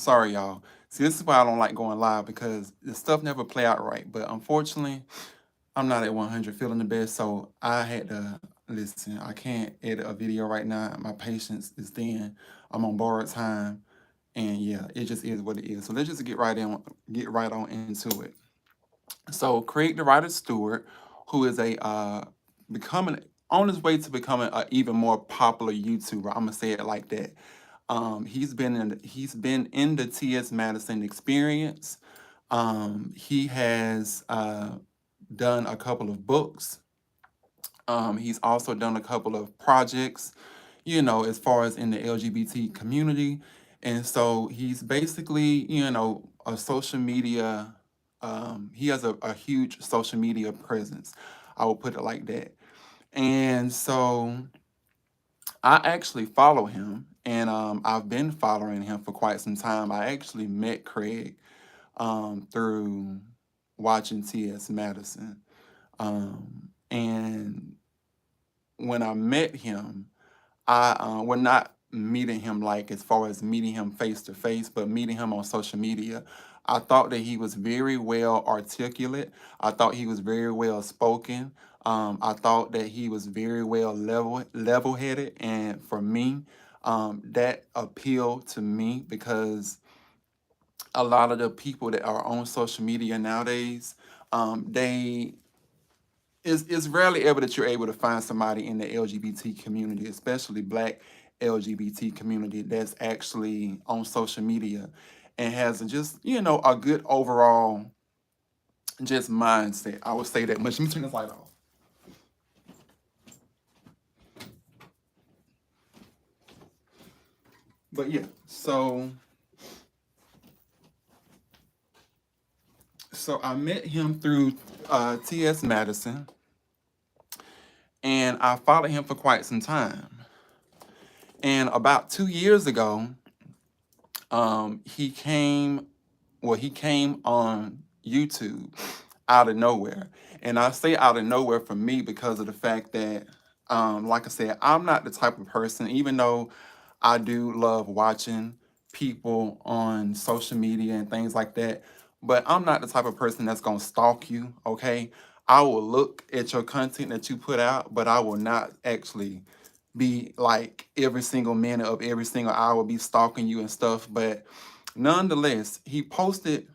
Sorry, y'all. See, this is why I don't like going live because the stuff never play out right. But unfortunately, I'm not at 100 feeling the best, so I had to listen. I can't edit a video right now. My patience is thin. I'm on borrowed time, and yeah, it just is what it is. So let's just get right on into it. So create the writer Stewart, who is a becoming on his way to becoming an even more popular YouTuber. I'm gonna say it like that. He's been in the T.S. Madison experience. He has done a couple of books. He's also done a couple of projects, as far as in the LGBT community. And so he's basically, a social media, he has a huge social media presence. I will put it like that. And so I actually follow him, and I've been following him for quite some time. I actually met Craig through watching T.S. Madison. And when I met him, we're not meeting him like as far as meeting him face to face, but meeting him on social media. I thought that he was very well articulate. I thought he was very well spoken. I thought that he was very well level headed, and for me, that appealed to me because a lot of the people that are on social media nowadays, they it's rarely ever that you're able to find somebody in the LGBT community, especially Black LGBT community, that's actually on social media and has just, a good overall just mindset. I would say that much. Let me turn this light off. But yeah, so I met him through T.S. Madison, and I followed him for quite some time. And about 2 years ago, he came on YouTube out of nowhere. And I say out of nowhere for me because of the fact that, like I said, I'm not the type of person, even though I do love watching people on social media and things like that, but I'm not the type of person that's going to stalk you, okay? I will look at your content that you put out, but I will not actually be like every single minute of every single hour be stalking you and stuff. But nonetheless, he posted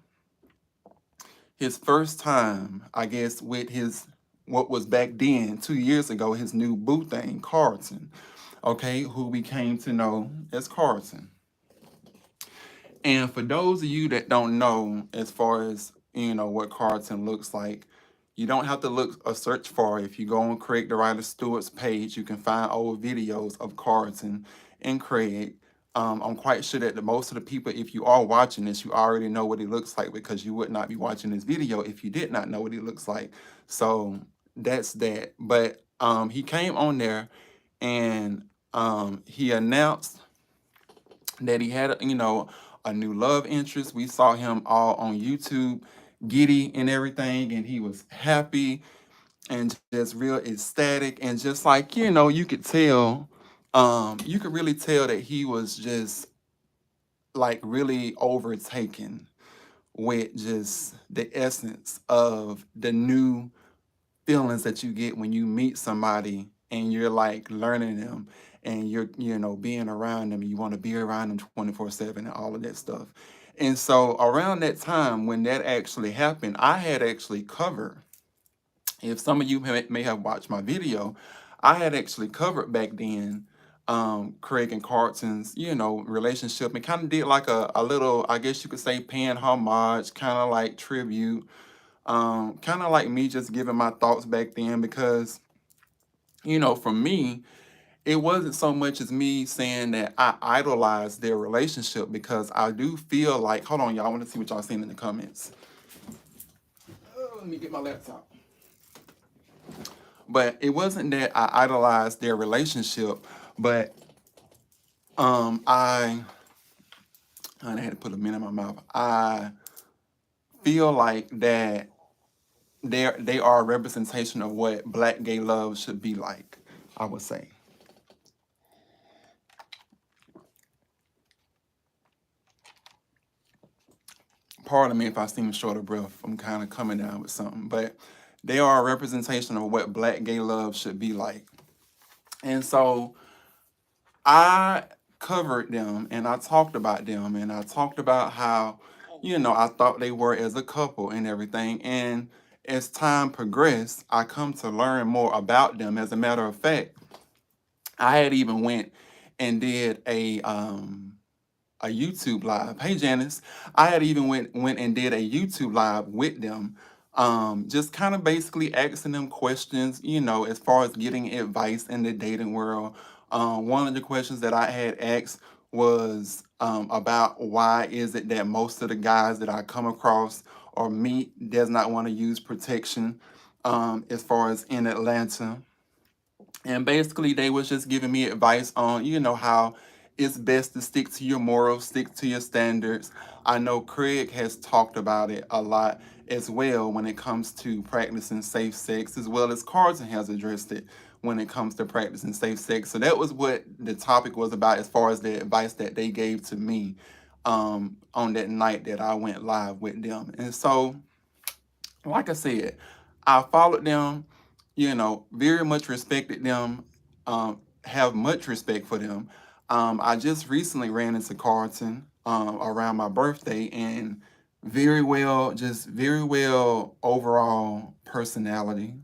his first time, I guess, with his what was back then 2 years ago, his new boo thing, Carlton. Okay, who we came to know as Carlton. And for those of you that don't know, as far as what Carlton looks like, you don't have to look or search for it. If you go on Craig the Writer Stewart's page, you can find old videos of Carlton and Craig. I'm quite sure that the most of the people, if you are watching this, you already know what he looks like because you would not be watching this video if you did not know what he looks like. So that's that. But he came on there and he announced that he had, a new love interest. We saw him all on YouTube, giddy and everything, and he was happy and just real ecstatic. And just like, you could tell, you could really tell that he was just like really overtaken with just the essence of the new feelings that you get when you meet somebody and you're like learning them and you're being around them, you want to be around them 24/7 and all of that stuff. And so around that time when that actually happened, I had actually covered, if some of you may have watched my video, I had actually covered back then Craig and Carlton's, relationship, and kind of did like a little, I guess you could say, paying homage, kind of like tribute, kind of like me just giving my thoughts back then because, for me, it wasn't so much as me saying that I idolized their relationship because I do feel like, hold on, y'all, I want to see what y'all saying in the comments. Let me get my laptop. But it wasn't that I idolized their relationship, but I had to put a mint in my mouth. I feel like that they are a representation of what Black gay love should be like, I would say. pardon me if I seem short of breath. I'm kind of coming down with something, but they are a representation of what Black gay love should be like. And so I covered them and I talked about them and I talked about how, I thought they were as a couple and everything. And as time progressed, I come to learn more about them. As a matter of fact, I had even went and did a YouTube live. Hey Janice, I had even went and did a YouTube live with them, just kind of basically asking them questions, as far as getting advice in the dating world. One of the questions that I had asked was about why is it that most of the guys that I come across or meet does not want to use protection, as far as in Atlanta. And basically, they was just giving me advice on, how it's best to stick to your morals, stick to your standards. I know Craig has talked about it a lot as well when it comes to practicing safe sex, as well as Carlton has addressed it when it comes to practicing safe sex. So that was what the topic was about as far as the advice that they gave to me, on that night that I went live with them. And so, like I said, I followed them, very much respected them, have much respect for them. I just recently ran into Carlton around my birthday, and just very well overall personality,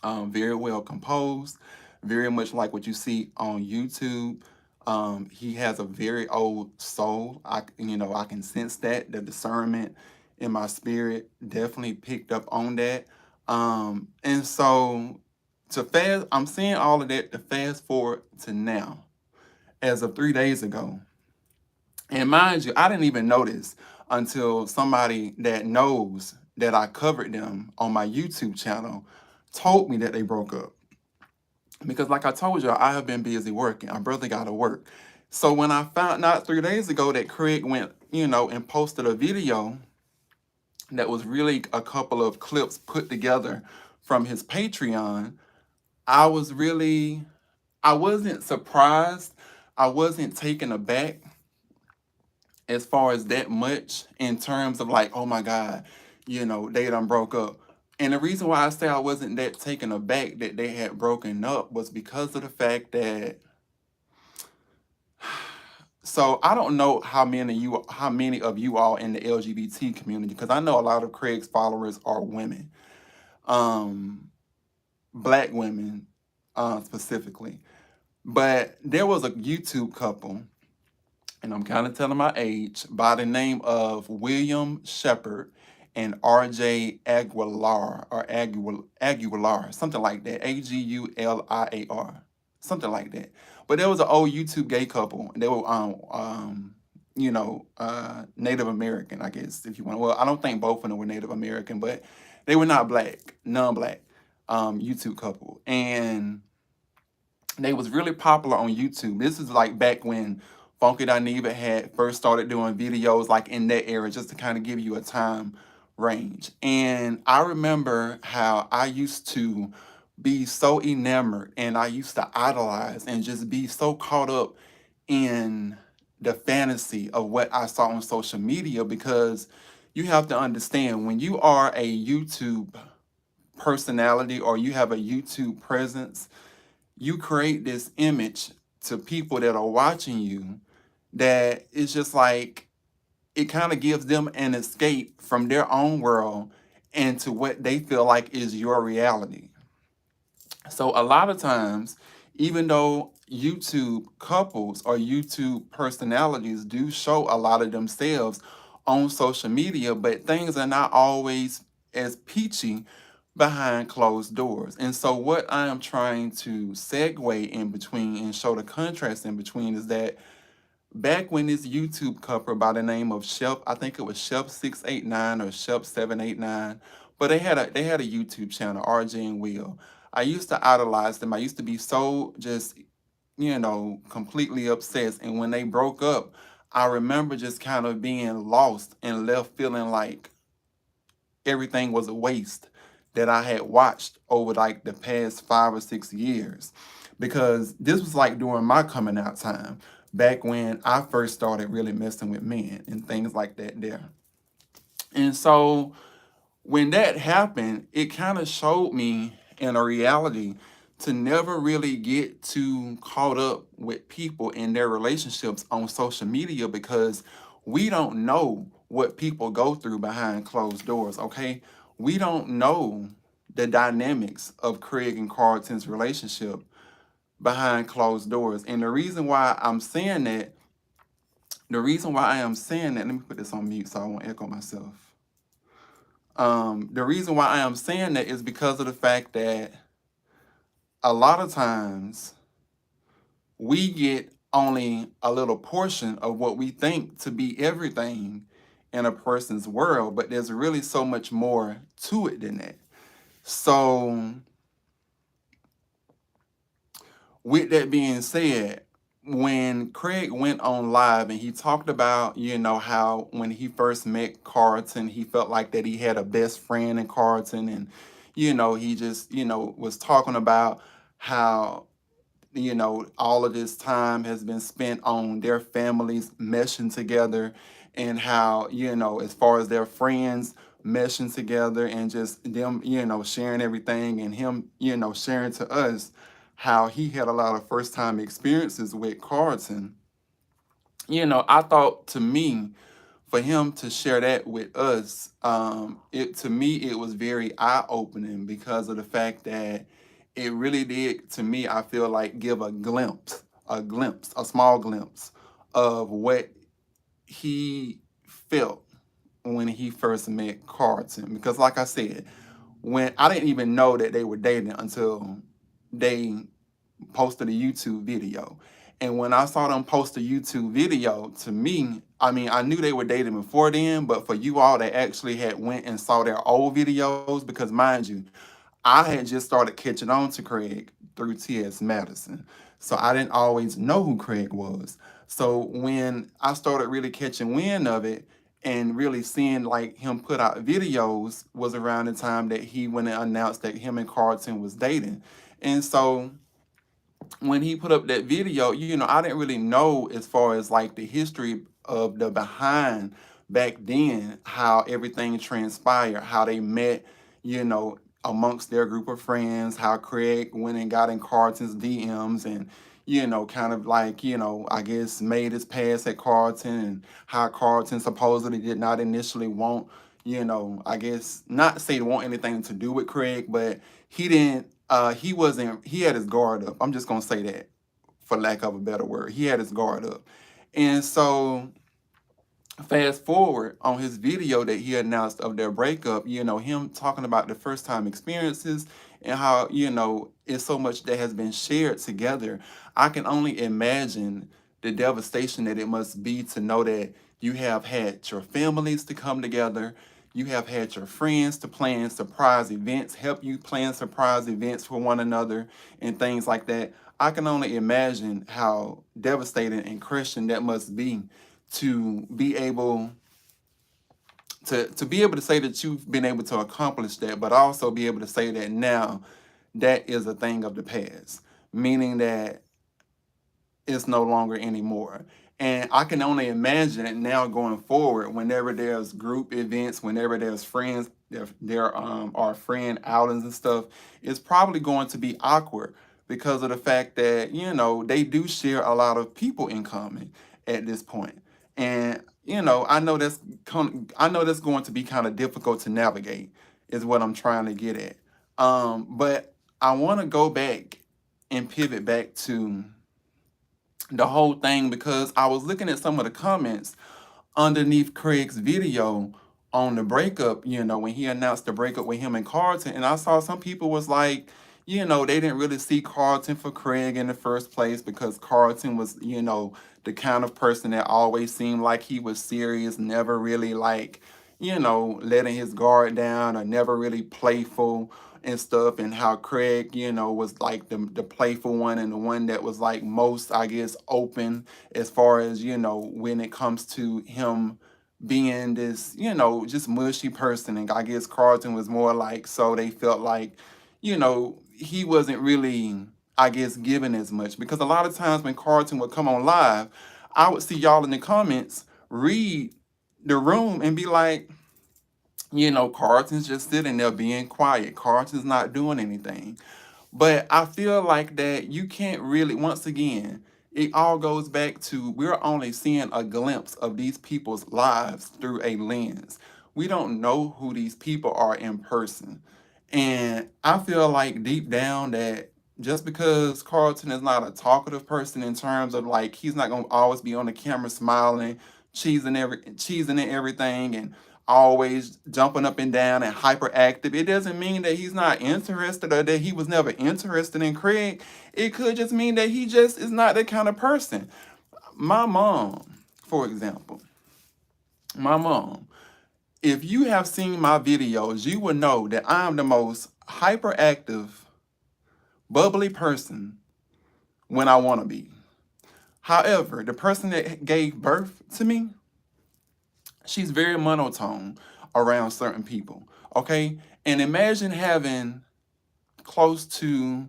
very well composed, very much like what you see on YouTube. He has a very old soul. I can sense that the discernment in my spirit definitely picked up on that. And so I'm seeing all of that to fast forward to now, as of 3 days ago. And mind you, I didn't even notice until somebody that knows that I covered them on my YouTube channel told me that they broke up. Because like I told you, I have been busy working. I brother got to work. So when I found out 3 days ago that Craig went, and posted a video that was really a couple of clips put together from his Patreon, I was really, I wasn't surprised. I wasn't taken aback as far as that much in terms of like, oh my God, they done broke up. And the reason why I say I wasn't that taken aback that they had broken up was because of the fact that, so I don't know how many of you all in the LGBT community, because I know a lot of Craig's followers are women, Black women, specifically. But there was a YouTube couple, and I'm kind of telling my age, by the name of William Shepard and RJ Aguilar, or Aguilar, something like that, Aguliar, something like that. But there was an old YouTube gay couple. They were, Native American, I guess, if you want. Well, I don't think both of them were Native American, but they were not Black, non-Black, YouTube couple. And they was really popular on YouTube. This is like back when Funky Dineva had first started doing videos, like in that era, just to kind of give you a time range. And I remember how I used to be so enamored and I used to idolize and just be so caught up in the fantasy of what I saw on social media, because you have to understand, when you are a YouTube personality or you have a YouTube presence, you create this image to people that are watching you that it's just like, it kind of gives them an escape from their own world into what they feel like is your reality. So a lot of times, even though YouTube couples or YouTube personalities do show a lot of themselves on social media, but things are not always as peachy behind closed doors. And so what I am trying to segue in between and show the contrast in between is that back when this YouTube couple by the name of Chef, I think it was Chef 689 or Chef 789, but they had a YouTube channel, RJ and Will. I used to idolize them. I used to be so just, completely obsessed. And when they broke up, I remember just kind of being lost and left feeling like everything was a waste that I had watched over like the past 5 or 6 years. Because this was like during my coming out time, back when I first started really messing with men and things like that there. And so when that happened, it kind of showed me in a reality to never really get too caught up with people and their relationships on social media, because we don't know what people go through behind closed doors, okay? We don't know the dynamics of Craig and Carlton's relationship behind closed doors. And the reason why I am saying that, let me put this on mute so I won't echo myself. The reason why I am saying that is because of the fact that a lot of times we get only a little portion of what we think to be everything in a person's world, but there's really so much more to it than that. So, with that being said, when Craig went on live and he talked about, how when he first met Carlton, he felt like that he had a best friend in Carlton, and, he just, was talking about how all of this time has been spent on their families meshing together, and how, as far as their friends meshing together and just them, sharing everything, and him, sharing to us how he had a lot of first time experiences with Carlton. I thought, to me, for him to share that with us, it to me it was very eye opening, because of the fact that it really did, to me, I feel like, give a small glimpse of what he felt when he first met Carlton. Because, like I said, when I didn't even know that they were dating until they posted a YouTube video. And when I saw them post a YouTube video, to me, I mean, I knew they were dating before then, but for you all that actually had went and saw their old videos, because mind you, I had just started catching on to Craig through T.S. Madison. So I didn't always know who Craig was. So when I started really catching wind of it and really seeing like him put out videos, was around the time that he went and announced that him and Carlton was dating. And so when he put up that video, I didn't really know as far as like the history of the behind back then, how everything transpired, how they met, amongst their group of friends, how Craig went and got in Carlton's DMs and, kind of like, I guess made his pass at Carlton, and how Carlton supposedly did not initially want, I guess not say want anything to do with Craig, but he didn't he wasn't he had his guard up. I'm just gonna say that, for lack of a better word. He had his guard up. And so fast forward on his video that he announced of their breakup, him talking about the first time experiences, and how, it's so much that has been shared together. I can only imagine the devastation that it must be to know that you have had your families to come together, you have had your friends to plan surprise events, help you plan surprise events for one another, and things like that. I can only imagine how devastating and crushing that must be, to be able to say that you've been able to accomplish that, but also be able to say that now that is a thing of the past, meaning that it's no longer anymore. And I can only imagine it now going forward, whenever there's group events, whenever there's friends, there are friend outings and stuff, it's probably going to be awkward, because of the fact that, they do share a lot of people in common at this point. And, I know that's going to be kind of difficult to navigate, is what I'm trying to get at. But I want to go back and pivot back to the whole thing, because I was looking at some of the comments underneath Craig's video on the breakup, when he announced the breakup with him and Carlton. And I saw some people was like, they didn't really see Carlton for Craig in the first place, because Carlton was, the kind of person that always seemed like he was serious, never really like, letting his guard down, or never really playful and stuff. And how Craig, was like the playful one, and the one that was like most, I guess, open, as far as, when it comes to him being this, just mushy person. And I guess Carlton was more like, so they felt like, he wasn't really, I guess, giving as much. Because a lot of times when Carlton would come on live, I would see y'all in the comments read the room and be like, Carlton's just sitting there being quiet. Carlton's not doing anything. But I feel like that you can't really, once again, it all goes back to we're only seeing a glimpse of these people's lives through a lens. We don't know who these people are in person. And I feel like deep down that just because Carlton is not a talkative person in terms of like he's not gonna always be on the camera smiling, cheesing and everything and always jumping up and down and hyperactive. It doesn't mean that he's not interested or that he was never interested in Craig. It could just mean that he just is not that kind of person. My mom, for example, my mom, if you have seen my videos, you will know that I am the most hyperactive, bubbly person when I want to be. However, the person that gave birth to me, she's very monotone around certain people. Okay? And imagine having close to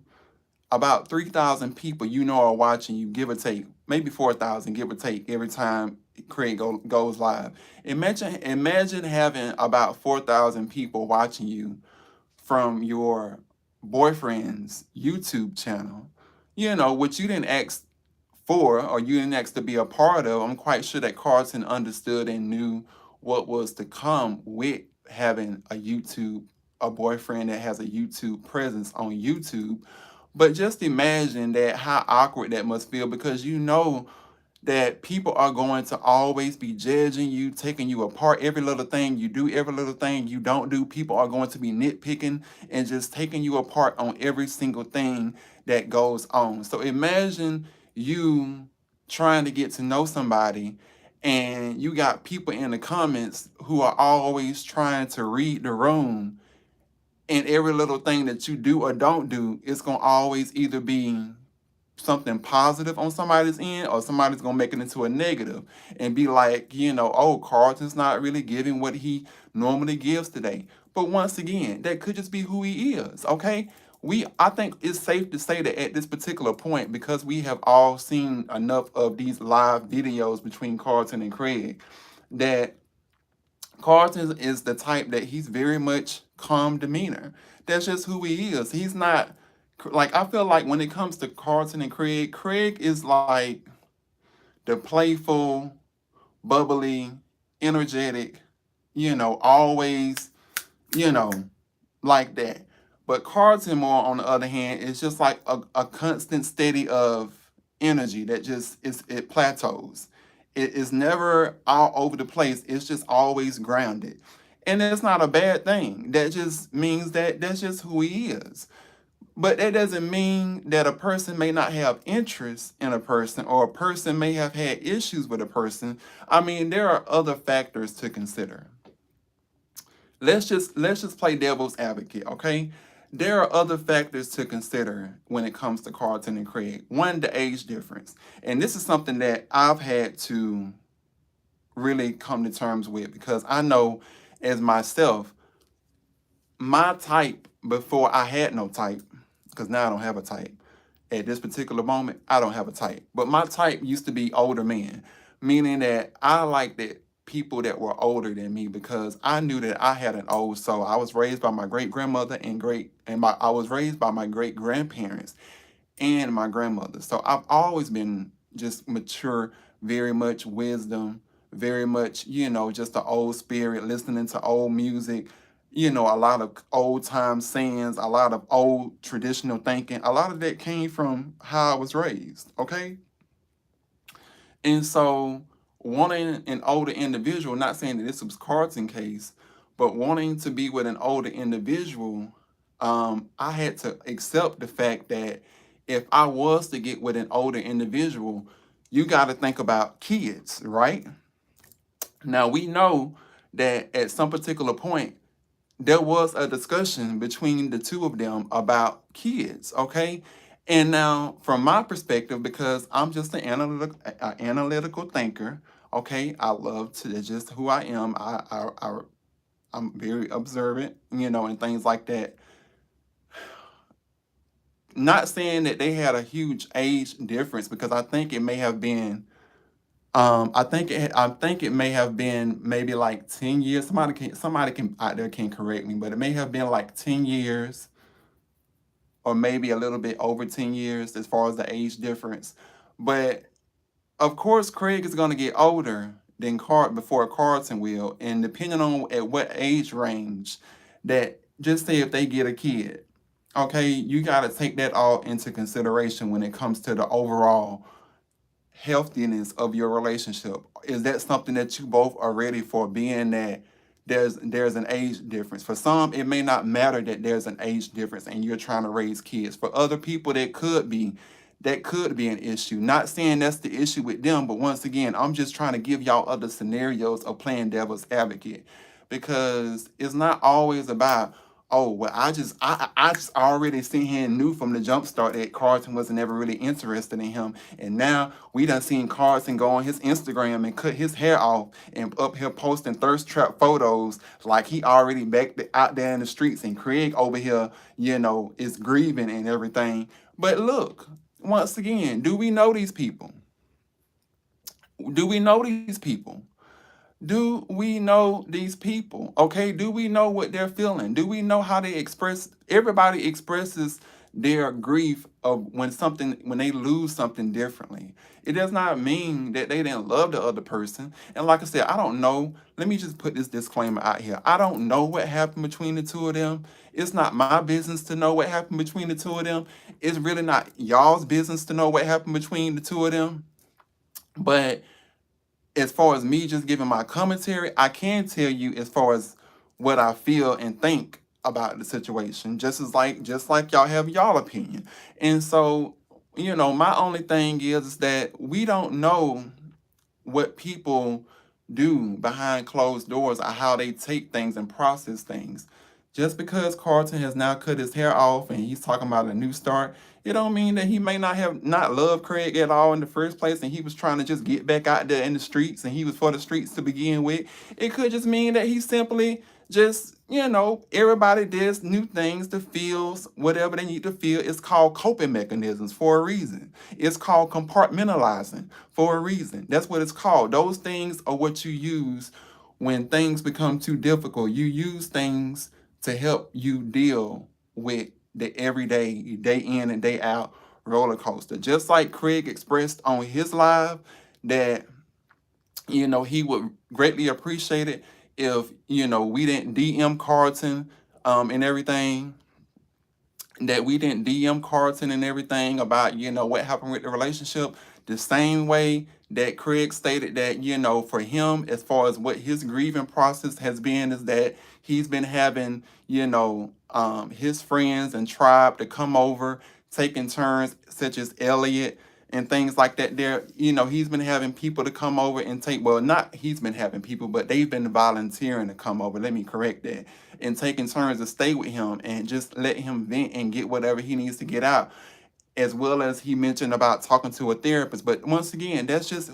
about 3,000 people are watching you, give or take, maybe 4,000, give or take, every time Craig goes live. Imagine having about 4,000 people watching you from your boyfriend's YouTube channel, which you didn't ask for or you didn't ask to be a part of. I'm quite sure that Carlton understood and knew what was to come with having a boyfriend that has a YouTube presence on YouTube. But just imagine that how awkward that must feel because you know that people are going to always be judging you, taking you apart. Every little thing you do, every little thing you don't do, people are going to be nitpicking and just taking you apart on every single thing that goes on. So imagine you trying to get to know somebody and you got people in the comments who are always trying to read the room, and every little thing that you do or don't do is going to always either be something positive on somebody's end or somebody's gonna make it into a negative and be like, oh, Carlton's not really giving what he normally gives today. But once again, that could just be who he is. Okay. I think it's safe to say that at this particular point, because we have all seen enough of these live videos between Carlton and Craig, that Carlton is the type that he's very much calm demeanor. That's just who he is. He's not like, I feel like when it comes to Carlton and Craig, Craig is like the playful, bubbly, energetic, always, you know, like that. But Carlton more on the other hand is just like a constant steady of energy that just it plateaus. It is never all over the place. It's just always grounded. And that's not a bad thing. That just means that that's just who he is. But that doesn't mean that a person may not have interest in a person or a person may have had issues with a person. I mean, there are other factors to consider. Let's just play devil's advocate, okay? There are other factors to consider when it comes to Carlton and Craig. One, the age difference. And this is something that I've had to really come to terms with because I know as myself, my type before I had no type, because now I don't have a type. At this particular moment, I don't have a type. But my type used to be older men, meaning that I liked that people that were older than me because I knew that I had an old soul. I was raised by my great grandmother I was raised by my great grandparents and my grandmother. So I've always been just mature, very much wisdom, very much, just the old spirit, listening to old music, a lot of old time sayings, a lot of old traditional thinking. A lot of that came from how I was raised, okay? And so wanting an older individual, not saying that this was Carlton's case, but wanting to be with an older individual, I had to accept the fact that if I was to get with an older individual, you got to think about kids, right? Now we know that at some particular point, there was a discussion between the two of them about kids, okay? And now, from my perspective, because I'm just an analytical thinker, okay, I love to, that's just who I am. I'm very observant, and things like that. Not saying that they had a huge age difference because I think it may have been I think it may have been maybe like 10 years. Somebody can out there can correct me, but it may have been like 10 years or maybe a little bit over 10 years as far as the age difference. But of course, Craig is going to get older than before Carlton will, and depending on at what age range, that just say if they get a kid, okay, you got to take that all into consideration when it comes to the overall healthiness of your relationship. Is that something that you both are ready for, being that there's an age difference? For some it may not matter that there's an age difference and you're trying to raise kids. For other people that could be an issue. Not saying that's the issue with them, but once again, I'm just trying to give y'all other scenarios of playing devil's advocate, because it's not always about, oh well, I just already seen here and knew from the jump start that Carlton wasn't ever really interested in him, and now we done seen Carlton go on his Instagram and cut his hair off and up here posting thirst trap photos like he already out there in the streets, and Craig over here, is grieving and everything. But look, once again, do we know these people? Do we know these people? Do we know these people? Okay, do we know what they're feeling? Do we know how they express? Everybody expresses their grief of when they lose something differently. It does not mean that they didn't love the other person. And like I said, I don't know. Let me just put this disclaimer out here. I don't know what happened between the two of them. It's not my business to know what happened between the two of them. It's really not y'all's business to know what happened between the two of them. But as far as me just giving my commentary, I can tell you as far as what I feel and think about the situation, just like y'all have y'all opinion. And so, my only thing is that we don't know what people do behind closed doors, or how they take things and process things. Just because Carlton has now cut his hair off and he's talking about a new start, it don't mean that he may not have not loved Craig at all in the first place, and he was trying to just get back out there in the streets, and he was for the streets to begin with. It could just mean that he simply just, everybody does new things to feel whatever they need to feel. It's called coping mechanisms for a reason. It's called compartmentalizing for a reason. That's what it's called. Those things are what you use when things become too difficult. You use things to help you deal with the everyday, day in and day out roller coaster. Just like Craig expressed on his live that, he would greatly appreciate it if, we didn't DM Carlton and everything, that we didn't DM Carlton and everything about, what happened with the relationship. The same way that Craig stated that, for him, as far as what his grieving process has been, is that he's been having, his friends and tribe to come over, taking turns, such as Elliot and things like that. He's been having people to come over and well, not he's been having people, but they've been volunteering to come over. Let me correct that, and taking turns to stay with him and just let him vent and get whatever he needs to get out, as well as he mentioned about talking to a therapist. But once again, that's just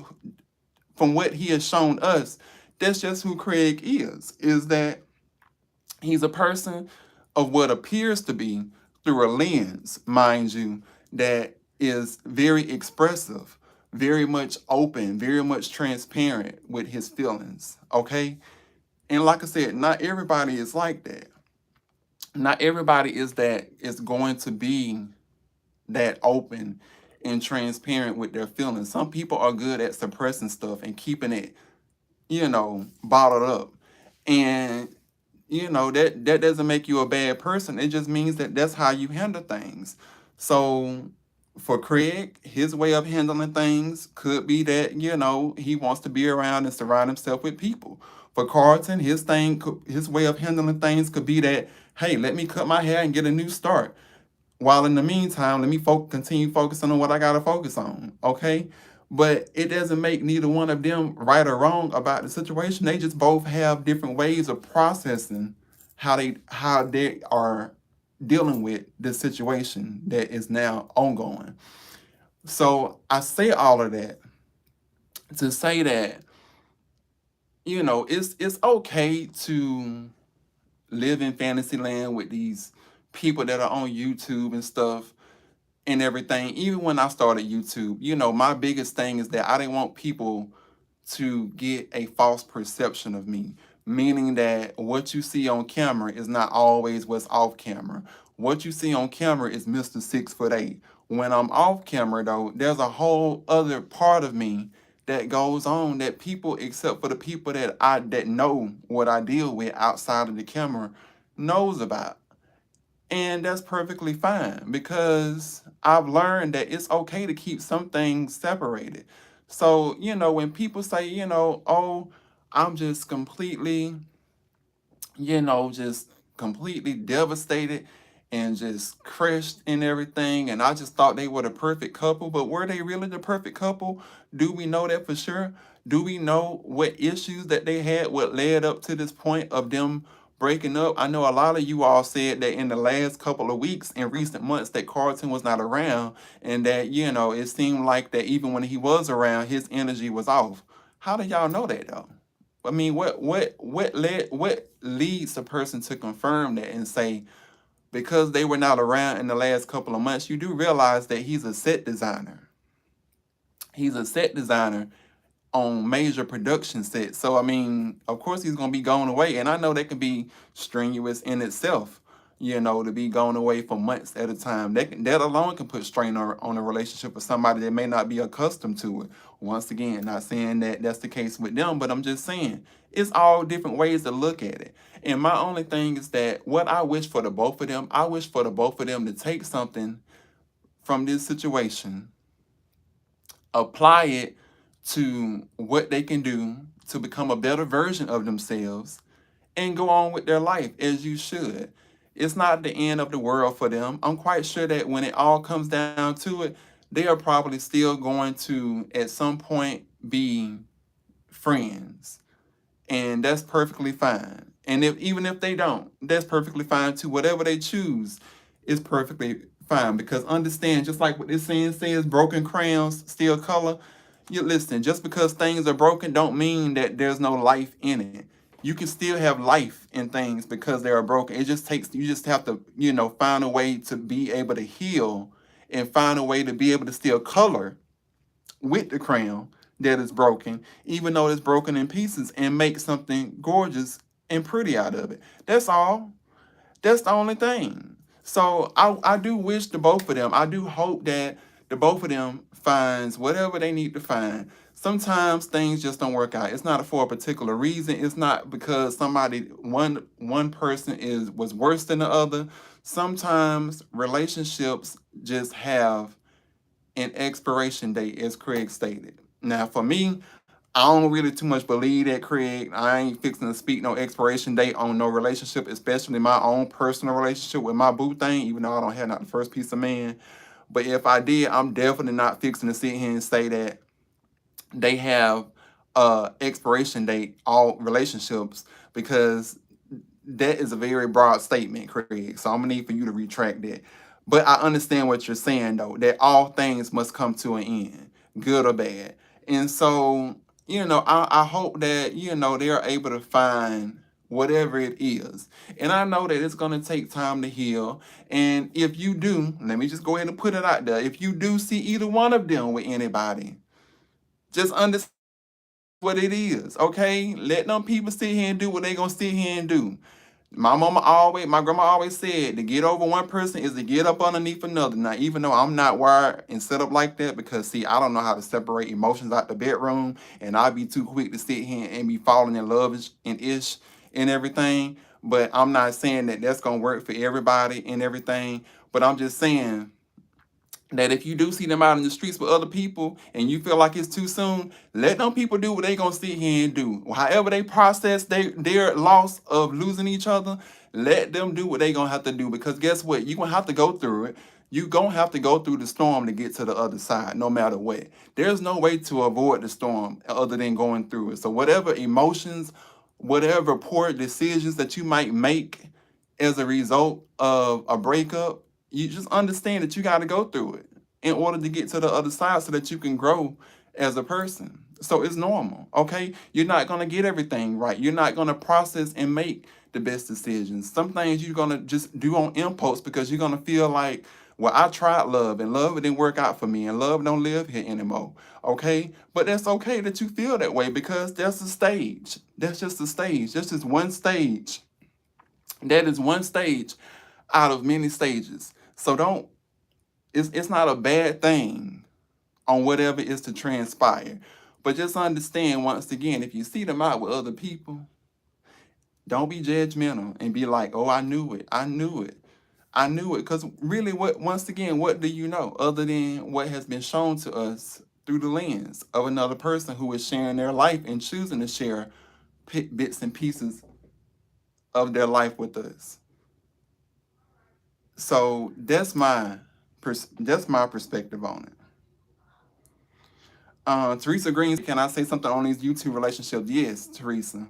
from what he has shown us. That's just who Craig is that he's a person of what appears to be, through a lens, mind you, that is very expressive, very much open, very much transparent with his feelings. Okay? And like I said, not everybody is like that. Not everybody is going to be that open and transparent with their feelings. Some people are good at suppressing stuff and keeping it, bottled up. And that doesn't make you a bad person. It just means that that's how you handle things. So for Craig, his way of handling things could be that, he wants to be around and surround himself with people. For Carlton, his way of handling things could be that, hey, let me cut my hair and get a new start. While in the meantime, let me continue focusing on what I gotta focus on. Okay? But it doesn't make neither one of them right or wrong about the situation. They just both have different ways of processing how they are dealing with the situation that is now ongoing. So I say all of that to say that, it's okay to live in fantasy land with these people that are on YouTube and stuff and everything. Even when I started YouTube, my biggest thing is that I didn't want people to get a false perception of me, meaning that what you see on camera is not always what's off camera. What you see on camera is Mr. 6'8". When I'm off camera, though, there's a whole other part of me that goes on that people, except for the people that know what I deal with outside of the camera, knows about. And that's perfectly fine because I've learned that it's okay to keep some things separated. So, when people say, oh, I'm just completely, just completely devastated and just crushed and everything. And I just thought they were the perfect couple, but were they really the perfect couple? Do we know that for sure? Do we know what issues that they had, what led up to this point of them breaking up? I know a lot of you all said that in the last couple of weeks in recent months that Carlton was not around and that, it seemed like that even when he was around, his energy was off. How do y'all know that though? I mean, what leads a person to confirm that and say because they were not around in the last couple of months? You do realize that he's a set designer. He's a set designer on major production sets. So I mean, of course he's gonna be going away, and I know that can be strenuous in itself. To be going away for months at a time. That alone can put strain on a relationship with somebody that may not be accustomed to it. Once again, not saying that that's the case with them, but I'm just saying it's all different ways to look at it. And my only thing is that what I wish for the both of them, I wish for the both of them to take something from this situation, apply it to what they can do to become a better version of themselves and go on with their life as you should. It's not the end of the world for them. I'm quite sure that when it all comes down to it, they are probably still going to at some point be friends, and that's perfectly fine. And even if they don't, that's perfectly fine too. Whatever they choose is perfectly fine because understand, just like what this saying says, broken crayons still color. You listen, just because things are broken don't mean that there's no life in it. You can still have life in things because they are broken. It just takes, you just have to, find a way to be able to heal and find a way to be able to still color with the crayon that is broken, even though it's broken in pieces, and make something gorgeous and pretty out of it. That's all. That's the only thing. So I do wish the both of them, I do hope that the both of them finds whatever they need to find. Sometimes things just don't work out. It's not for a particular reason. It's not because one person was worse than the other. Sometimes relationships just have an expiration date, as Craig stated. Now, for me, I don't really too much believe that, Craig. I ain't fixing to speak no expiration date on no relationship, especially my own personal relationship with my boo thing, even though I don't have not the first piece of man. But if I did, I'm definitely not fixing to sit here and say that they have expiration date, all relationships, because that is a very broad statement, Craig. So I'm gonna need for you to retract that. But I understand what you're saying though, that all things must come to an end, good or bad. And so, I hope that, they are able to find whatever it is. And I know that it's gonna take time to heal. And if you do, let me just go ahead and put it out there. If you do see either one of them with anybody, just understand what it is, okay? Let them people sit here and do what they gonna sit here and do. My grandma always said, to get over one person is to get up underneath another. Now, even though I'm not wired and set up like that, because see, I don't know how to separate emotions out the bedroom, and I'd be too quick to sit here and be falling in love and ish and everything. But I'm not saying that that's gonna work for everybody and everything. But I'm just saying that if you do see them out in the streets with other people and you feel like it's too soon, let them people do what they gonna sit here and do. However they process their loss of losing each other, let them do what they gonna have to do. Because guess what? You gonna have to go through it. You gonna have to go through the storm to get to the other side, no matter what. There's no way to avoid the storm other than going through it. So whatever emotions, whatever poor decisions that you might make as a result of a breakup, you just understand that you got to go through it in order to get to the other side so that you can grow as a person. So it's normal, okay? You're not going to get everything right. You're not going to process and make the best decisions. Some things you're going to just do on impulse because you're going to feel like, Well, I tried love and love didn't work out for me and love don't live here anymore. Okay? But that's okay that you feel that way because that's a stage. That's just a stage. That's just one stage. That is one stage out of many stages. So don't, it's not a bad thing on whatever is to transpire. But just understand once again, if you see them out with other people, don't be judgmental and be like, oh, I knew it. I knew it. I knew it. Because really, what once again, what do you know other than what has been shown to us through the lens of another person who is sharing their life and choosing to share bits and pieces of their life with us? So that's my perspective on it. Teresa Green, can I say something on these YouTube relationships? Yes, Teresa.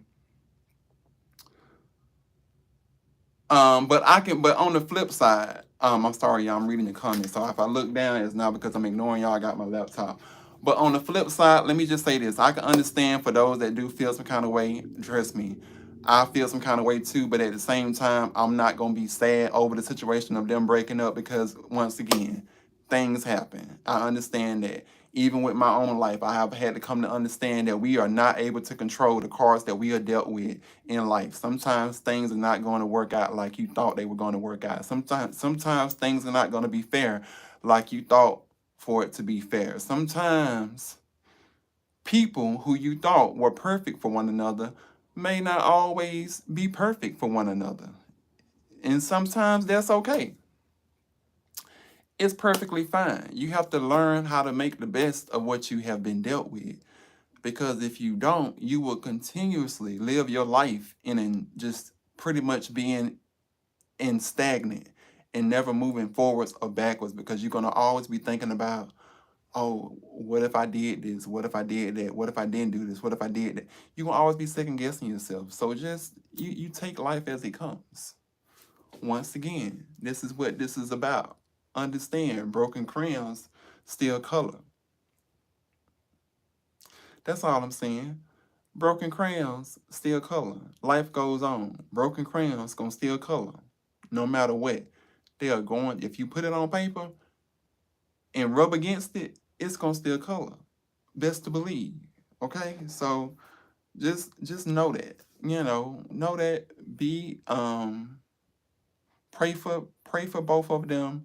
But I can. But on the flip side, I'm sorry, y'all. I'm reading the comments. So if I look down, it's not because I'm ignoring y'all. I got my laptop. But on the flip side, let me just say this: I can understand for those that do feel some kind of way. Trust me, I feel some kind of way too. But at the same time, I'm not gonna be sad over the situation of them breaking up because once again, things happen. I understand that. Even with my own life, I have had to come to understand that we are not able to control the cards that we are dealt with in life. Sometimes things are not going to work out like you thought they were going to work out. Sometimes things are not going to be fair like you thought for it to be fair. Sometimes people who you thought were perfect for one another may not always be perfect for one another. And sometimes that's okay. It's perfectly fine. You have to learn how to make the best of what you have been dealt with. Because if you don't, you will continuously live your life just pretty much being in stagnant and never moving forwards or backwards because you're going to always be thinking about, oh, what if I did this? What if I did that? What if I didn't do this? What if I did that? You're going to always be second guessing yourself. So just, you take life as it comes. Once again, this is what this is about. Understand, broken crayons still color. That's all I'm saying. Broken crayons still color. Life goes on. Broken crayons gonna still color. No matter what. They are going, if you put it on paper and rub against it, it's gonna still color. Best to believe. Okay? So just know that. Know that be pray for both of them.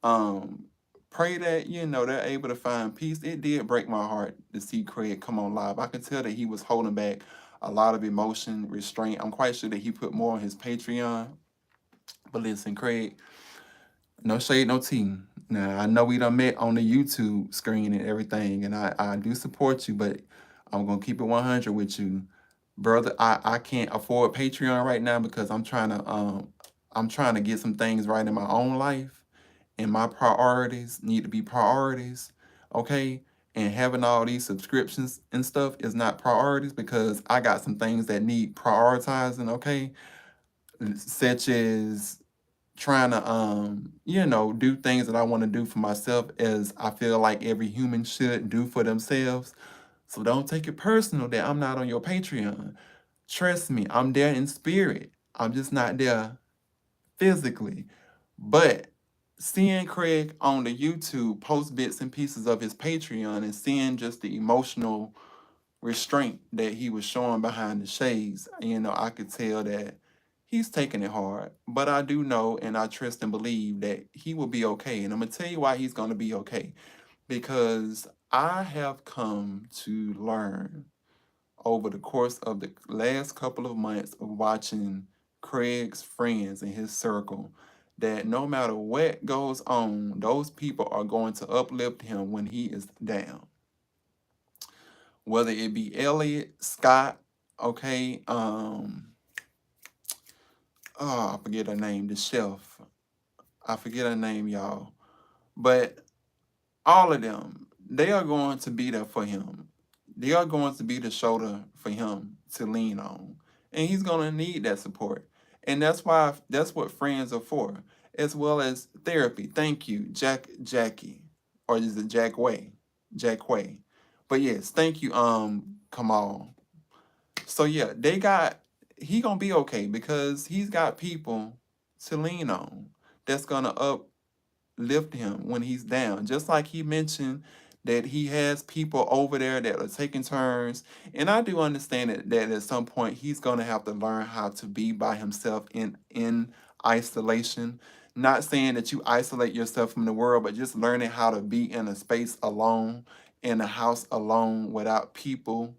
Um Pray that they're able to find peace. It did break my heart to see Craig come on live. I could tell that he was holding back a lot of emotion, restraint. I'm quite sure that he put more on his Patreon. But listen, Craig, no shade, no tea. Now I know we done met on the YouTube screen and everything, and I do support you, but I'm gonna keep it 100 with you, brother. I can't afford Patreon right now because I'm trying to get some things right in my own life, and my priorities need to be priorities, okay? And having all these subscriptions and stuff is not priorities because I got some things that need prioritizing, okay? Such as trying to do things that I want to do for myself as I feel like every human should do for themselves. So don't take it personal that I'm not on your Patreon. Trust me, I'm there in spirit. I'm just not there physically. But seeing Craig on the YouTube post bits and pieces of his Patreon and seeing just the emotional restraint that he was showing behind the shades, I could tell that he's taking it hard. But I do know and I trust and believe that he will be okay. And I'm going to tell you why he's going to be okay. Because I have come to learn over the course of the last couple of months of watching Craig's friends in his circle that no matter what goes on, those people are going to uplift him when he is down. Whether it be Elliot, Scott, okay, I forget her name, the chef. I forget her name, y'all. But all of them, they are going to be there for him. They are going to be the shoulder for him to lean on. And he's going to need that support. And that's what friends are for, as well as therapy. Thank you, Jackie. Or is it Jack Way? Jack Way. But yes, thank you, Kamal. So yeah, he gonna be okay because he's got people to lean on that's gonna lift him when he's down. Just like he mentioned that he has people over there that are taking turns. And I do understand that at some point he's going to have to learn how to be by himself in isolation. Not saying that you isolate yourself from the world, but just learning how to be in a space alone, in a house alone without people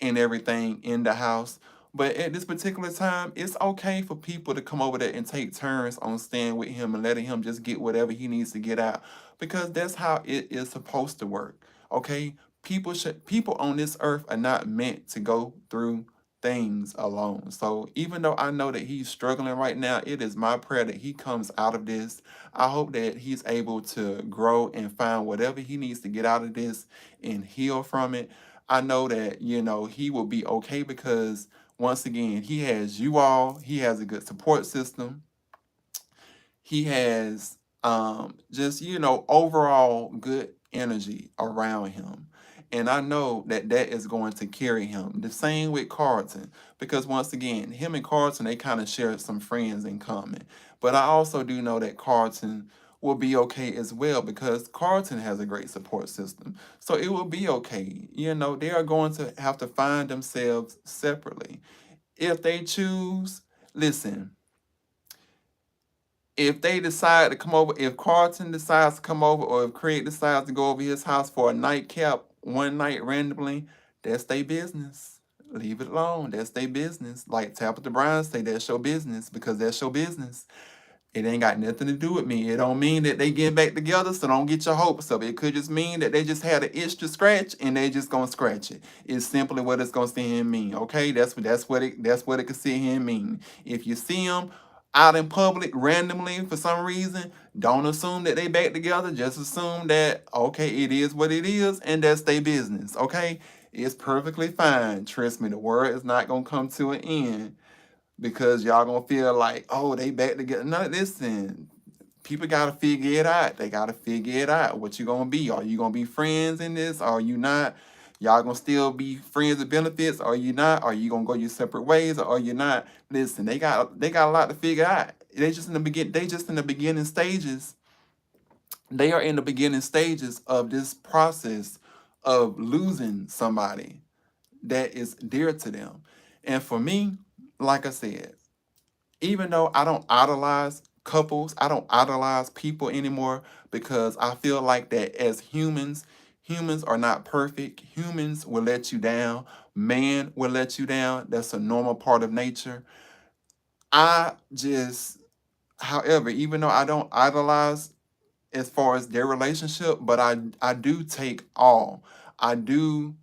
and everything in the house. But at this particular time, it's okay for people to come over there and take turns on staying with him and letting him just get whatever he needs to get out because that's how it is supposed to work. Okay? People on this earth are not meant to go through things alone. So even though I know that he's struggling right now, it is my prayer that he comes out of this. I hope that he's able to grow and find whatever he needs to get out of this and heal from it. I know that, he will be okay because once again, he has you all, he has a good support system. He has just, overall good energy around him. And I know that that is going to carry him. The same with Carlton, because once again, him and Carlton, they kind of share some friends in common. But I also do know that Carlton will be okay as well because Carlton has a great support system. So it will be okay. They are going to have to find themselves separately. If they choose, listen, if they decide to come over, if Carlton decides to come over, or if Craig decides to go over his house for a nightcap one night randomly, that's their business. Leave it alone. That's their business. Like Tabitha Brown say, that's your business because that's your business. It ain't got nothing to do with me. It don't mean that they get back together, so don't get your hopes up. It could just mean that they just had an itch to scratch and they just gonna scratch it. It's simply what it's gonna sit here and mean. Okay, that's what it could sit here and mean. If you see them out in public randomly for some reason, don't assume that they back together. Just assume that okay, it is what it is, and that's their business. Okay, it's perfectly fine. Trust me, the world is not gonna come to an end because y'all gonna feel like, oh, they back together. No, listen, people gotta figure it out. They gotta figure it out. What you gonna be? Are you gonna be friends in this? Are you not? Y'all gonna still be friends with benefits? Are you not? Are you gonna go your separate ways? Or are you not? Listen, they got a lot to figure out. They just in the beginning stages. They are in the beginning stages of this process of losing somebody that is dear to them. And for me, like I said, even though I don't idolize couples, I don't idolize people anymore because I feel like that as humans, humans are not perfect. Humans will let you down. Man will let you down. That's a normal part of nature. I just, however, even though I don't idolize as far as their relationship, but I do take all. I do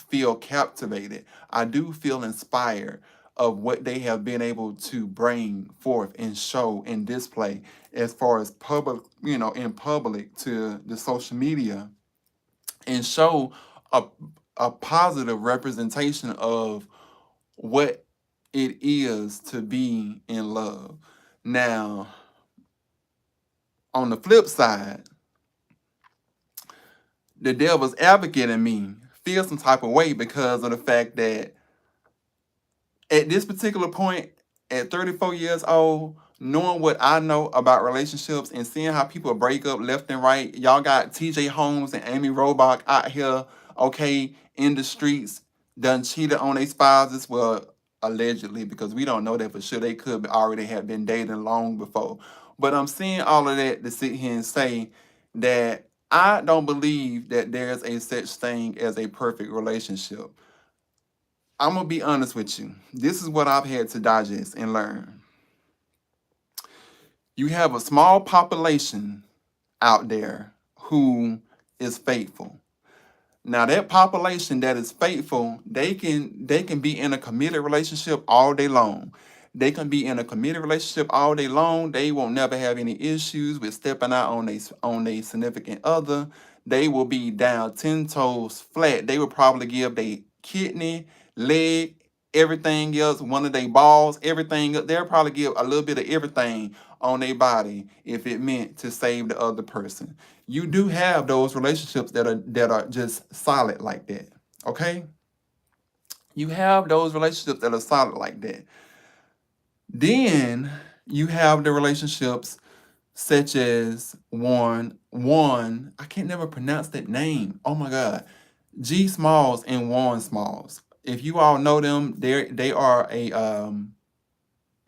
feel captivated. I do feel inspired of what they have been able to bring forth and show and display as far as public, in public to the social media and show a a positive representation of what it is to be in love. Now, on the flip side, the devil's advocate in me feels some type of way because of the fact that at this particular point, at 34 years old, knowing what I know about relationships and seeing how people break up left and right, y'all got TJ Holmes and Amy Robach out here, okay, in the streets, done cheated on their spouses. Well, allegedly, because we don't know that for sure. They could already have been dating long before. But I'm seeing all of that to sit here and say that I don't believe that there's a such thing as a perfect relationship. I'm gonna be honest with you. This is what I've had to digest and learn. You have a small population out there who is faithful. Now that population that is faithful, they can be in a committed relationship all day long. They can be in a committed relationship all day long. They won't never have any issues with stepping out on a significant other. They will be down 10 toes flat. They will probably give their kidney, leg, everything else, one of their balls, everything. They'll probably give a little bit of everything on their body if it meant to save the other person. You do have those relationships that are just solid like that. Okay? You have those relationships that are solid like that. Then you have the relationships such as one, I can't never pronounce that name. Oh my God. G Smalls and Warren Smalls. If you all know them, they are a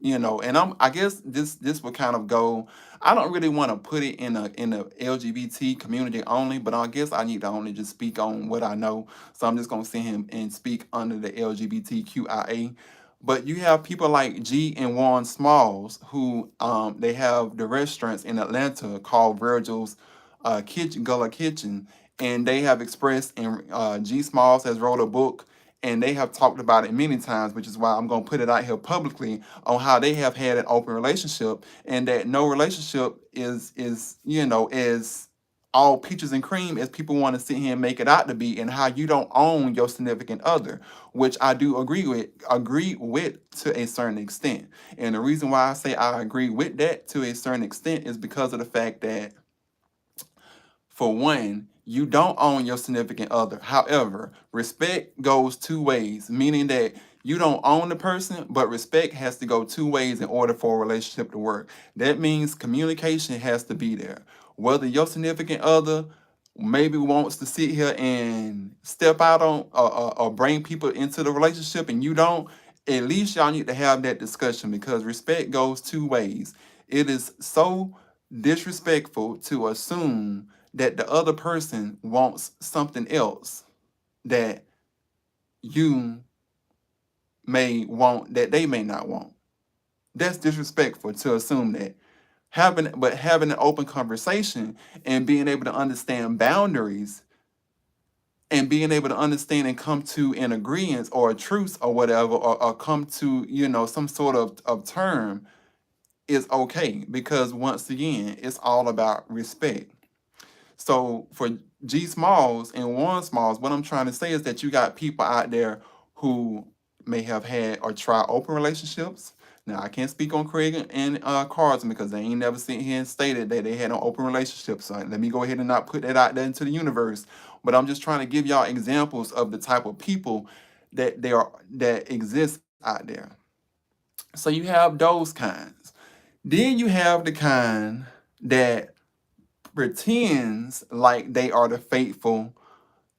and I guess this would kind of go. I don't really want to put it in a LGBT community only, but I guess I need to only just speak on what I know. So I'm just gonna sit him and speak under the LGBTQIA. But you have people like G and Warren Smalls who they have the restaurants in Atlanta called Virgil's Kitchen Gullah Kitchen, and they have expressed, and G Smalls has wrote a book, and they have talked about it many times, which is why I'm going to put it out here publicly on how they have had an open relationship, and that no relationship is all peaches and cream as people want to sit here and make it out to be, and how you don't own your significant other, which I do agree with to a certain extent. And the reason why I say I agree with that to a certain extent is because of the fact that, for one, you don't own your significant other. However, respect goes two ways, meaning that you don't own the person, but respect has to go two ways in order for a relationship to work. That means communication has to be there. Whether your significant other maybe wants to sit here and step out on or bring people into the relationship and you don't, at least y'all need to have that discussion, because respect goes two ways. It is so disrespectful to assume that the other person wants something else that you may want that they may not want. That's disrespectful to assume that. Having an open conversation and being able to understand boundaries and being able to understand and come to an agreement or a truce or whatever, or come to, some sort of term is okay, because once again, it's all about respect. So for G Smalls and Warren Smalls, what I'm trying to say is that you got people out there who may have had or tried open relationships. Now I can't speak on Craig and Carlton because they ain't never sitting here and stated that they had an open relationship. So let me go ahead and not put that out there into the universe. But I'm just trying to give y'all examples of the type of people that exist out there. So you have those kinds. Then you have the kind that pretends like they are the faithful,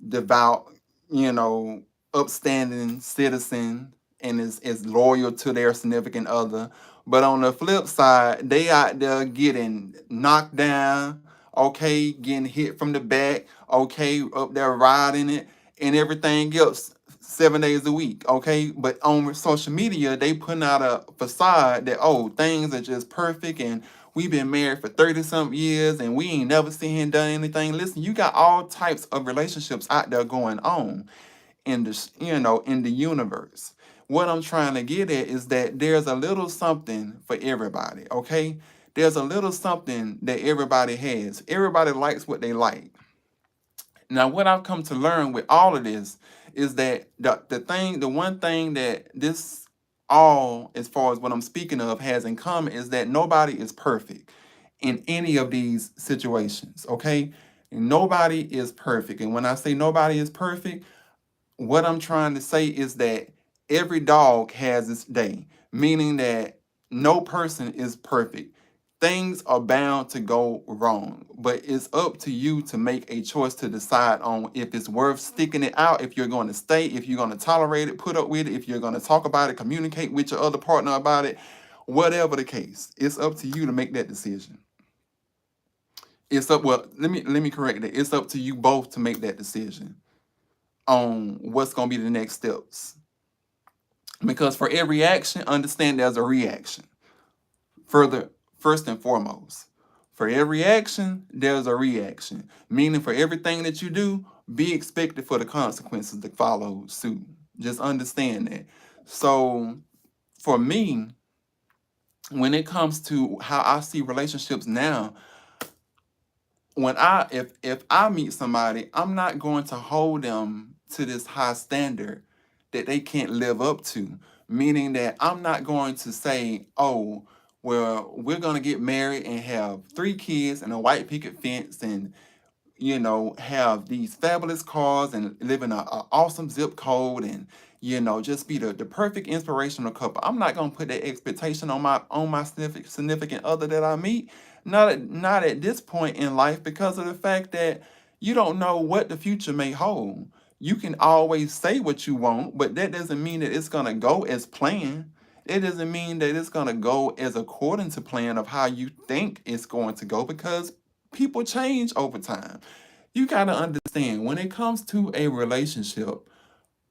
devout, you know, upstanding citizen, and is loyal to their significant other. But on the flip side, they out there getting knocked down, okay, getting hit from the back, okay, up there riding it, and everything else 7 days a week, okay. But on social media, they putting out a facade that, oh, things are just perfect, and we've been married for 30 something years and we ain't never seen him done anything. Listen, you got all types of relationships out there going on in the universe. What I'm trying to get at is that there's a little something for everybody, okay? There's a little something that everybody has. Everybody likes what they like. Now, what I've come to learn with all of this is that the one thing that this all, as far as what I'm speaking of, has in common is that nobody is perfect in any of these situations, okay? Nobody is perfect. And when I say nobody is perfect, what I'm trying to say is that every dog has its day, meaning that no person is perfect. Things are bound to go wrong, but it's up to you to make a choice to decide on if it's worth sticking it out, if you're going to stay, if you're going to tolerate it, put up with it, if you're going to talk about it, communicate with your other partner about it, whatever the case. It's up to you to make that decision. Let me correct that. It's up to you both to make that decision on what's going to be the next steps. Because for every action, understand there's a reaction. Further, first and foremost, for every action, there's a reaction. Meaning, for everything that you do, be expected for the consequences to follow suit. Just understand that. So, for me, when it comes to how I see relationships now, if I meet somebody, I'm not going to hold them to this high standard that they can't live up to. Meaning that I'm not going to say, oh, well, we're gonna get married and have 3 kids and a white picket fence, and have these fabulous cars and live in a awesome zip code, and just be the perfect inspirational couple. I'm not gonna put that expectation on my significant other that I meet. Not at this point in life, because of the fact that you don't know what the future may hold. You can always say what you want, but that doesn't mean that it's gonna go as planned. It doesn't mean that it's gonna go as according to plan of how you think it's going to go, because people change over time. You gotta understand, when it comes to a relationship,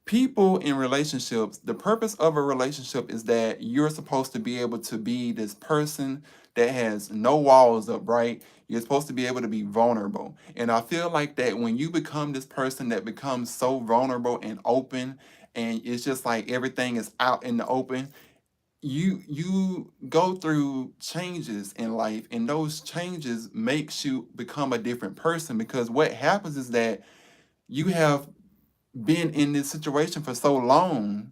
people in relationships, the purpose of a relationship is that you're supposed to be able to be this person that has no walls up, right? You're supposed to be able to be vulnerable. And I feel like that when you become this person that becomes so vulnerable and open, and it's just like everything is out in the open, you go through changes in life, and those changes makes you become a different person, because what happens is that you have been in this situation for so long,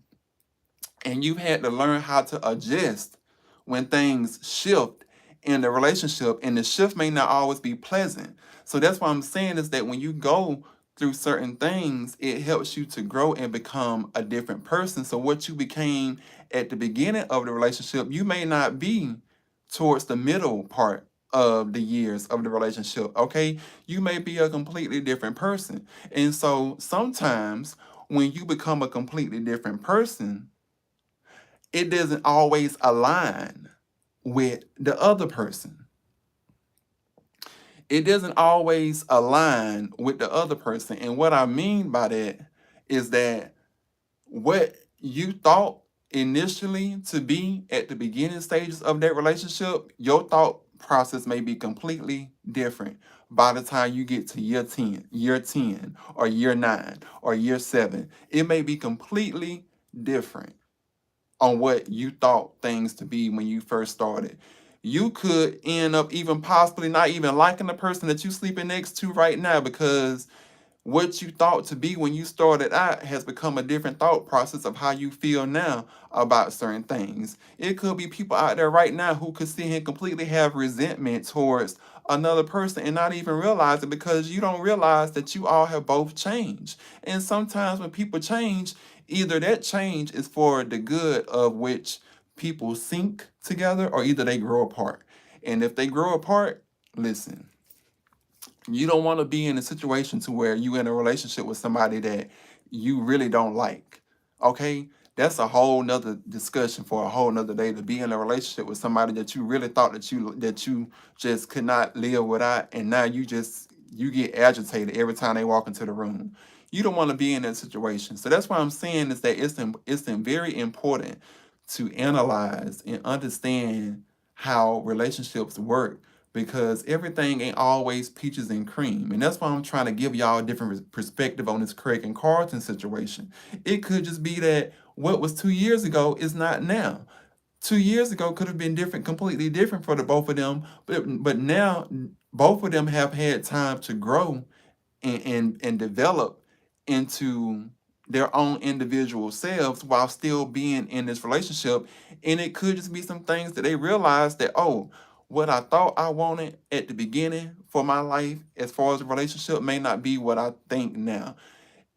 and you've had to learn how to adjust when things shift in the relationship, and the shift may not always be pleasant. So that's what I'm saying, is that when you go through certain things, it helps you to grow and become a different person. So what you became at the beginning of the relationship, you may not be towards the middle part of the years of the relationship. Okay, you may be a completely different person. And so sometimes when you become a completely different person, it doesn't always align with the other person. It doesn't always align with the other person. And what I mean by that is that what you thought initially to be at the beginning stages of that relationship, your thought process may be completely different by the time you get to year 10, or year 9, or year 7. It may be completely different on what you thought things to be when you first started. You could end up even possibly not even liking the person that you sleeping next to right now, because what you thought to be when you started out has become a different thought process of how you feel now about certain things. It could be people out there right now who could sit here and completely have resentment towards another person and not even realize it, because you don't realize that you all have both changed. And sometimes when people change, either that change is for the good of which people sync together, or either they grow apart. And if they grow apart, listen, you don't want to be in a situation to where you in a relationship with somebody that you really don't like. Okay? That's a whole nother discussion for a whole nother day, to be in a relationship with somebody that you really thought that you just could not live without, and now you get agitated every time they walk into the room. You don't want to be in that situation. So that's why I'm saying is that it's very important to analyze and understand how relationships work, because everything ain't always peaches and cream. And that's why I'm trying to give y'all a different perspective on this Craig and Carlton situation. It could just be that what was 2 years ago is not now. 2 years ago could have been different, completely different for the both of them, but now both of them have had time to grow and develop into their own individual selves while still being in this relationship. And it could just be some things that they realize that, oh, what I thought I wanted at the beginning for my life as far as a relationship may not be what I think now.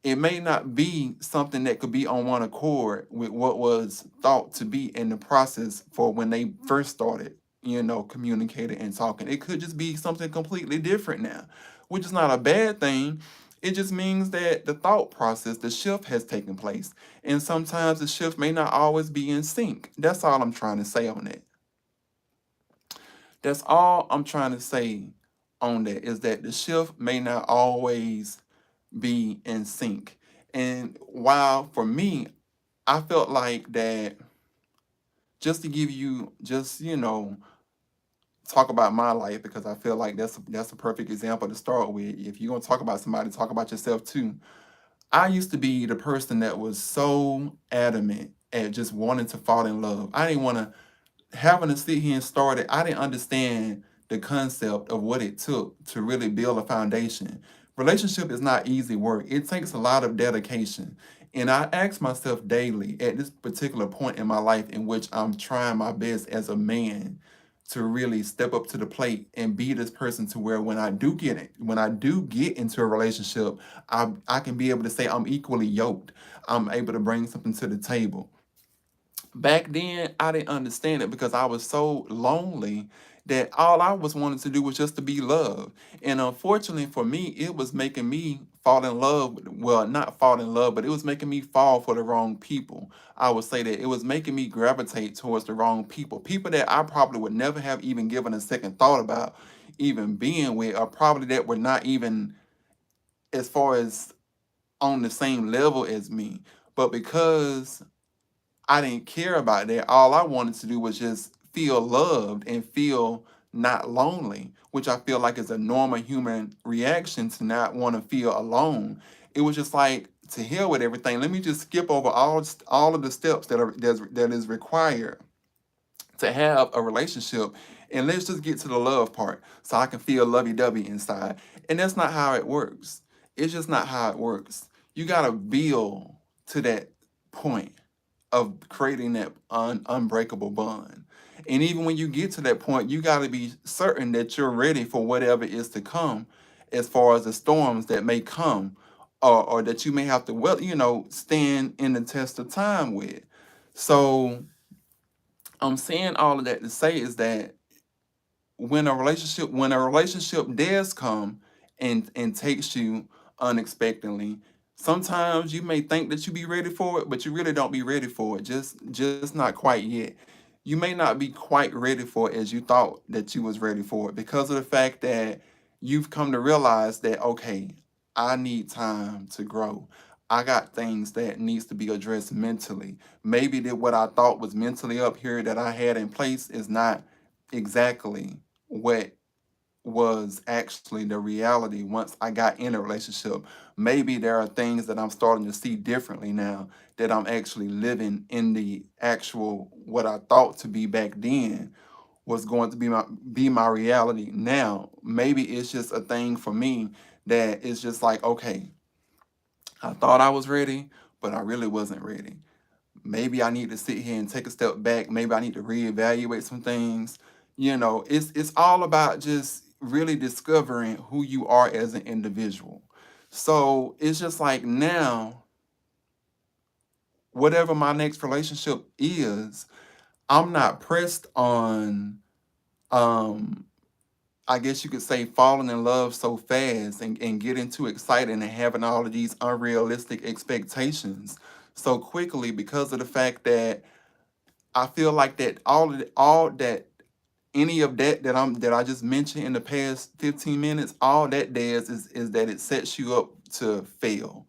It may not be something that could be on one accord with what was thought to be in the process for when they first started, communicating and talking. It could just be something completely different now, which is not a bad thing. It just means that the thought process, the shift has taken place. And sometimes the shift may not always be in sync. That's all I'm trying to say on that. That's all I'm trying to say on that, is that the shift may not always be in sync. And while for me, I felt like that, just to give you just, talk about my life, because I feel like that's a perfect example to start with. If you're gonna talk about somebody, talk about yourself too. I used to be the person that was so adamant at just wanting to fall in love. I didn't want to having to sit here and start it. I didn't understand the concept of what it took to really build a foundation. Relationship is not easy work. It takes a lot of dedication. And I ask myself daily at this particular point in my life in which I'm trying my best as a man to really step up to the plate and be this person to where when I do get into a relationship, I can be able to say I'm equally yoked. I'm able to bring something to the table. Back then, I didn't understand it because I was so lonely that all I was wanting to do was just to be loved. And unfortunately for me, it was making me fall in love. Well, not fall in love, but it was making me fall for the wrong people. I would say that it was making me gravitate towards the wrong people. People that I probably would never have even given a second thought about even being with, or probably that were not even as far as on the same level as me. But because I didn't care about that. All I wanted to do was just feel loved and feel not lonely, which I feel like is a normal human reaction to not want to feel alone. It was just like, to hell with everything. Let me just skip over all of the steps that is required to have a relationship, and let's just get to the love part so I can feel lovey-dovey inside. And that's not how it works. It's just not how it works. You gotta build to that point of creating that unbreakable bond. And even when you get to that point, you got to be certain that you're ready for whatever is to come, as far as the storms that may come, or that you may have to, well, stand in the test of time with. So I'm saying all of that to say is that when a relationship does come and takes you unexpectedly, sometimes you may think that you be ready for it, but you really don't be ready for it, just not quite yet. You may not be quite ready for it as you thought that you was ready for it, because of the fact that you've come to realize that, okay, I need time to grow. I got things that needs to be addressed mentally. Maybe that what I thought was mentally up here that I had in place is not exactly what was actually the reality once I got in a relationship. Maybe there are things that I'm starting to see differently now, that I'm actually living in the actual what I thought to be back then was going to be my reality now. Maybe it's just a thing for me that it's just like, okay, I thought I was ready, but I really wasn't ready. Maybe I need to sit here and take a step back. Maybe I need to reevaluate some things. It's all about just really discovering who you are as an individual. So it's just like now, whatever my next relationship is, I'm not pressed on, um, I guess you could say, falling in love so fast and getting too excited and having all of these unrealistic expectations so quickly, because of the fact that I feel like that all that any of that I just mentioned in the past 15 minutes, all that does is that it sets you up to fail.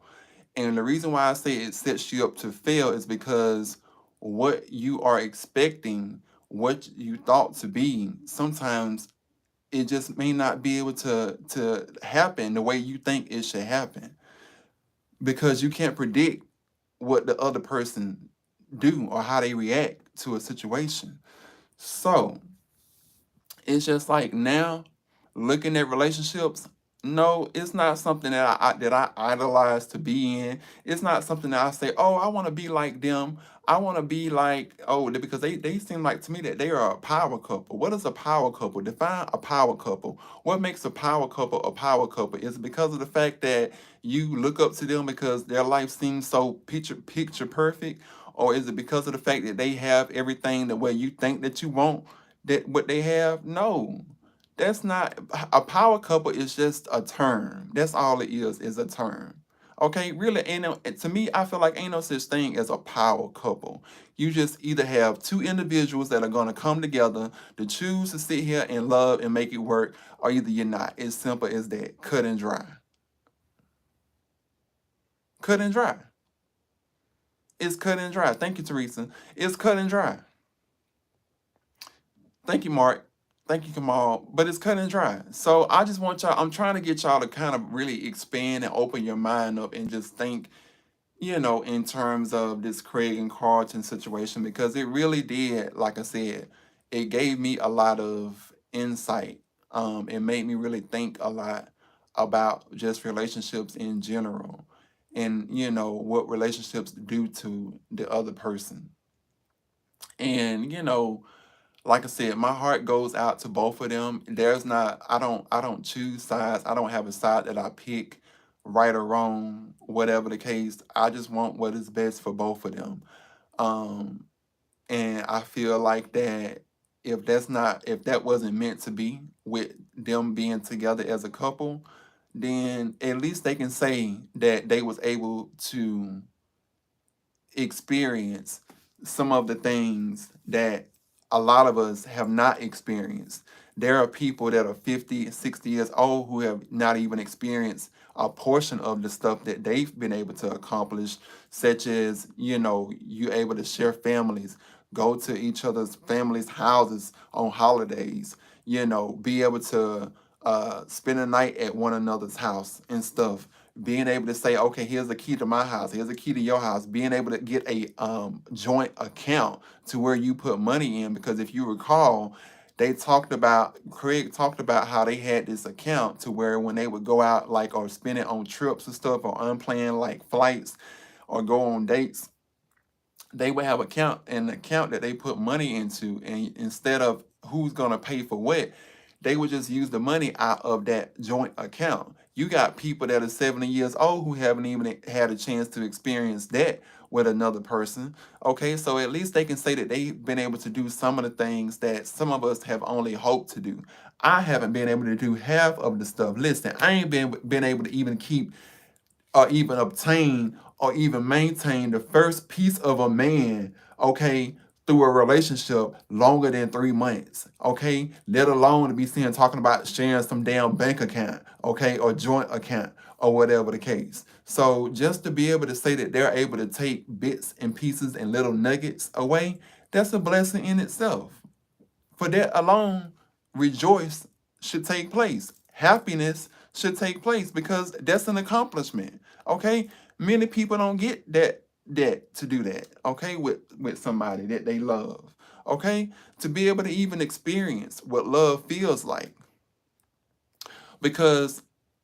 And the reason why I say it sets you up to fail is because what you are expecting, what you thought to be, sometimes it just may not be able to happen the way you think it should happen, because you can't predict what the other person do or how they react to a situation. So it's just like now, looking at relationships, no, it's not something that I idolize to be in. It's not something that I say, oh, I want to be like them. I want to be like, because they seem like to me that they are a power couple. What is a power couple? Define a power couple. What makes a power couple a power couple? Is it because of the fact that you look up to them because their life seems so picture perfect? Or is it because of the fact that they have everything the way you think that you want that what they have? No, that's not a power couple. Is just a term. That's all it is a term. Okay, really ain't no, to me, I feel like ain't no such thing as a power couple. You just either have two individuals that are gonna come together to choose to sit here and love and make it work, or either you're not. It's simple as that. Cut and dry. Cut and dry. It's cut and dry. Thank you, Teresa. It's cut and dry. Thank you, Mark. Thank you, Kamal. But it's cut and dry. So I just want y'all, I'm trying to get y'all to kind of really expand and open your mind up and just think, in terms of this Craig and Carlton situation, because it really did, like I said, it gave me a lot of insight. It made me really think a lot about just relationships in general, and, what relationships do to the other person. And, Like I said, my heart goes out to both of them. There's not I don't choose sides. I don't have a side that I pick, right or wrong, whatever the case. I just want what is best for both of them. Um and I feel like that if that wasn't meant to be with them being together as a couple, then at least they can say that they was able to experience some of the things that a lot of us have not experienced. There are people that are 50, 60 years old who have not even experienced a portion of the stuff that they've been able to accomplish, such as, you able to share families, go to each other's families' houses on holidays, be able to spend a night at one another's house and stuff, being able to say, okay, here's the key to my house, here's the key to your house, being able to get a joint account to where you put money in. Because if you recall, Craig talked about how they had this account to where when they would go out, like, or spend it on trips and stuff, or unplanned like flights or go on dates, they would have an account that they put money into, and instead of who's going to pay for what, they would just use the money out of that joint account. You got people that are 70 years old who haven't even had a chance to experience that with another person. Okay, so at least they can say that they've been able to do some of the things that some of us have only hoped to do. I haven't been able to do half of the stuff. Listen, I ain't been able to even keep or even obtain or even maintain the first piece of a man, okay, through a relationship longer than 3 months, okay? Let alone to be seen talking about sharing some damn bank account, okay, or joint account or whatever the case. So just to be able to say that they're able to take bits and pieces and little nuggets away, that's a blessing in itself. For that alone, rejoice should take place. Happiness should take place because that's an accomplishment. Okay? Many people don't get that to do that, okay, with somebody that they love. Okay? To be able to even experience what love feels like. Because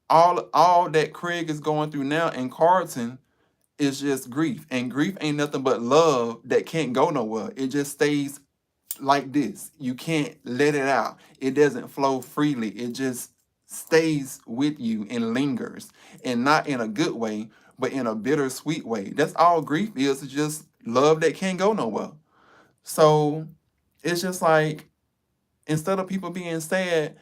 all that Craig is going through now in Carlton is just grief. And grief ain't nothing but love that can't go nowhere. It just stays like this. You can't let it out. It doesn't flow freely. It just stays with you and lingers, and not in a good way, but in a bittersweet way. That's all grief is. It's just love that can't go nowhere. So it's just like, instead of people being sad,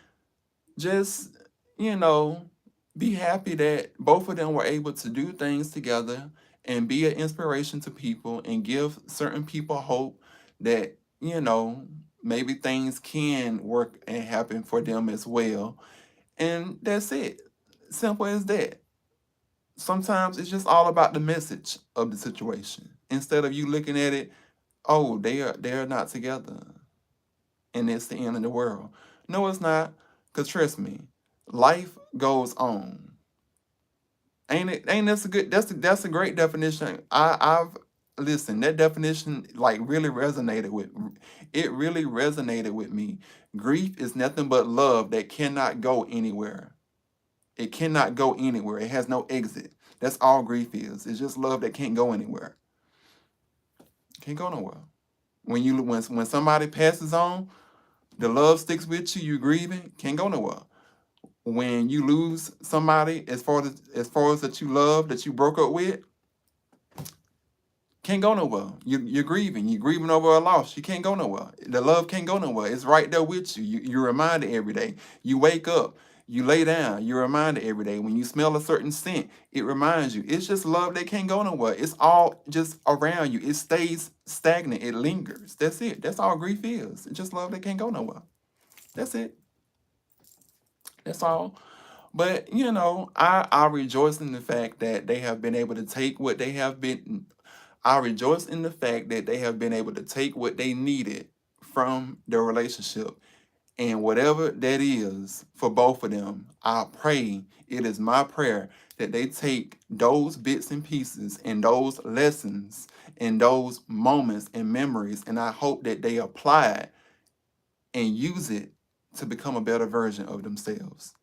just, you know, be happy that both of them were able to do things together and be an inspiration to people and give certain people hope that, maybe things can work and happen for them as well. And that's it. Simple as that. Sometimes it's just all about the message of the situation. Instead of you looking at it, oh, they are not together and it's the end of the world. No, it's not. Cause trust me, life goes on. Ain't it? Ain't that's a good? That's a great definition. I've listen. That definition like really resonated with. It really resonated with me. Grief is nothing but love that cannot go anywhere. It cannot go anywhere. It has no exit. That's all grief is. It's just love that can't go anywhere. Can't go nowhere. When somebody passes on, the love sticks with you. You grieving. Can't go nowhere. When you lose somebody as far as that you love, that you broke up with, can't go nowhere. You're grieving. You're grieving over a loss. You can't go nowhere. The love can't go nowhere. It's right there with you. You're reminded every day. You wake up. You lay down. You're reminded every day. When you smell a certain scent, it reminds you. It's just love that can't go nowhere. It's all just around you. It stays stagnant. It lingers. That's it. That's all grief is. It's just love that can't go nowhere. That's it. That's all. But I rejoice in the fact that they have been able to take what they have been. I rejoice in the fact that they have been able to take what they needed from the relationship, and whatever that is for both of them. I pray, it is my prayer that they take those bits and pieces and those lessons and those moments and memories, and I hope that they apply it and use it to become a better version of themselves.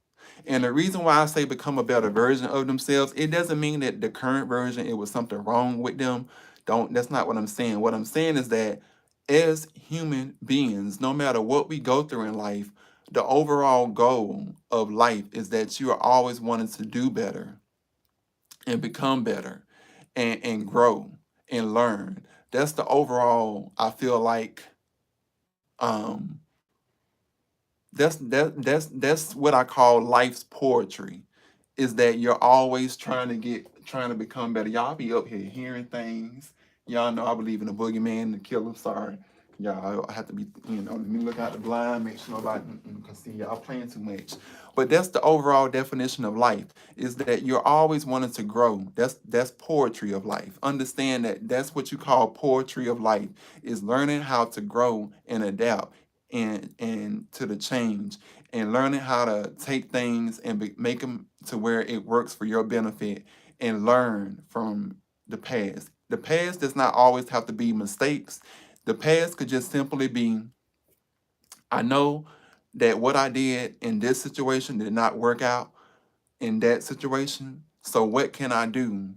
And the reason why I say become a better version of themselves, it doesn't mean that the current version, it was something wrong with them. Don't That's not what I'm saying. What I'm saying is that as human beings, no matter what we go through in life, the overall goal of life is that you are always wanting to do better and become better and grow and learn. That's the overall, I feel like, um, that's what I call life's poetry, is that you're always trying to become better. Y'all be up here hearing things. Y'all know I believe in the boogeyman, the killer. Sorry, y'all. I have to be, let me look out the blind, make sure nobody can see y'all playing too much. But that's the overall definition of life, is that you're always wanting to grow. That's poetry of life. Understand that that's what you call poetry of life, is learning how to grow and adapt and to the change, and learning how to take things and make them to where it works for your benefit, and learn from the past. The past does not always have to be mistakes. The past could just simply be, I know that what I did in this situation did not work out in that situation. So what can I do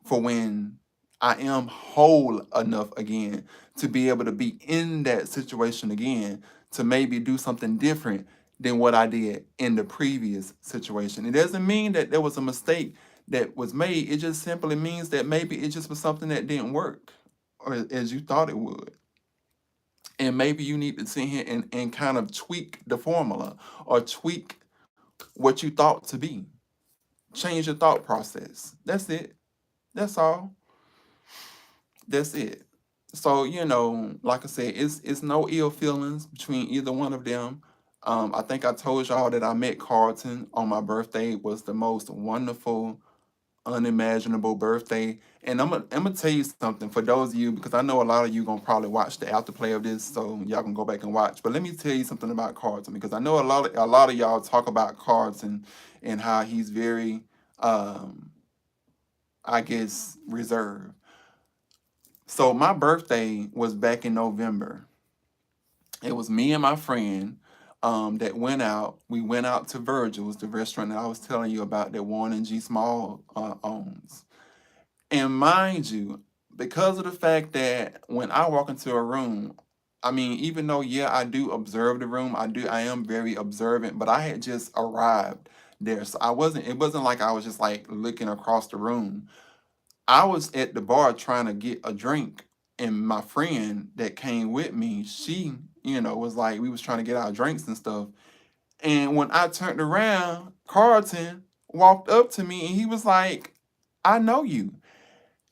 for when I am whole enough again to be able to be in that situation again, to maybe do something different than what I did in the previous situation. It doesn't mean that there was a mistake that was made. It just simply means that maybe it just was something that didn't work or as you thought it would. And maybe you need to sit here and kind of tweak the formula or tweak what you thought to be. Change your thought process. That's it. That's all. That's it. So, like I said, it's no ill feelings between either one of them. I think I told y'all that I met Carlton on my birthday. It was the most wonderful, unimaginable birthday. And I'm gonna tell you something for those of you, because I know a lot of you gonna probably watch the afterplay of this, so y'all can go back and watch. But let me tell you something about Carlton, because I know a lot of y'all talk about Carlton and how he's very, I guess, reserved. So my birthday was back in November. It was me and my friend that went out. We went out to Virgil's, the restaurant that I was telling you about that Warren and G. Small owns. And mind you, because of the fact that when I walk into a room, I mean, even though, yeah, I do observe the room, I am very observant, but I had just arrived there. So it wasn't like I was just like looking across the room. I was at the bar trying to get a drink, and my friend that came with me, she, was like, we was trying to get our drinks and stuff. And when I turned around, Carlton walked up to me and he was like, I know you.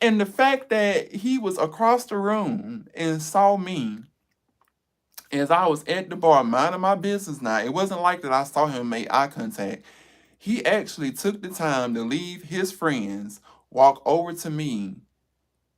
And the fact that he was across the room and saw me as I was at the bar minding my business now, it wasn't like that I saw him make eye contact. He actually took the time to leave his friends, walk over to me,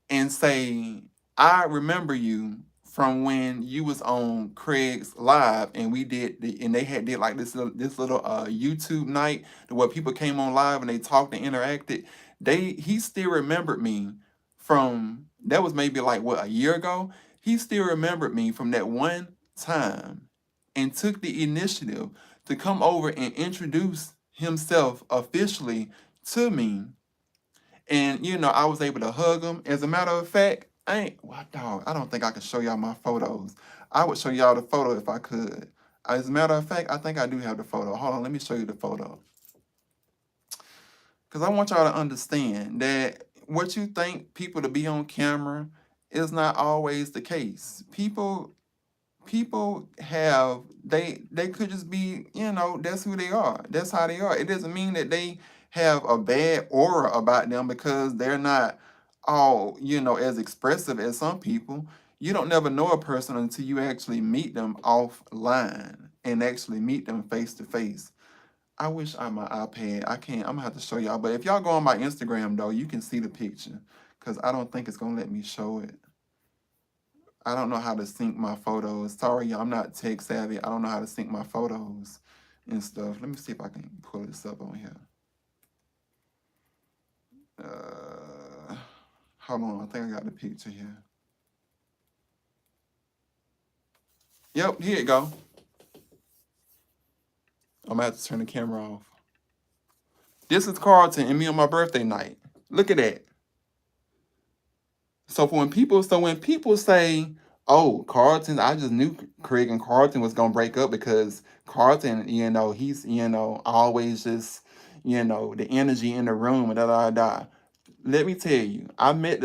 and say, I remember you from when you was on Craig's Live, and and they did like this little YouTube night where people came on live and they talked and interacted. He still remembered me from, that was maybe like what, a year ago. He still remembered me from that one time and took the initiative to come over and introduce himself officially to me. And I was able to hug him. As a matter of fact, I don't think I can show y'all my photos. I would show y'all the photo if I could. As a matter of fact, I think I do have the photo. Hold on, let me show you the photo. Because I want y'all to understand that what you think people to be on camera is not always the case. People have, they could just be, that's who they are, that's how they are. It doesn't mean that they have a bad aura about them because they're not all, as expressive as some people. You don't never know a person until you actually meet them offline and actually meet them face to face. I wish I had my iPad. I can't. I'm gonna have to show y'all, but if y'all go on my Instagram though, you can see the picture, because I don't think it's gonna let me show it. I don't know how to sync my photos. Sorry, y'all, I'm not tech savvy. I don't know how to sync my photos and stuff. Let me see if I can pull this up on here. Uh, Hold on. I think I got the picture here. Yep, here you go. I'm gonna have to turn the camera off. This is Carlton and me on my birthday night. Look at that. So when people say, Oh, Carlton, I just knew Craig and Carlton was gonna break up because Carlton, he's, always just, the energy in the room and da da da. Let me tell you, I met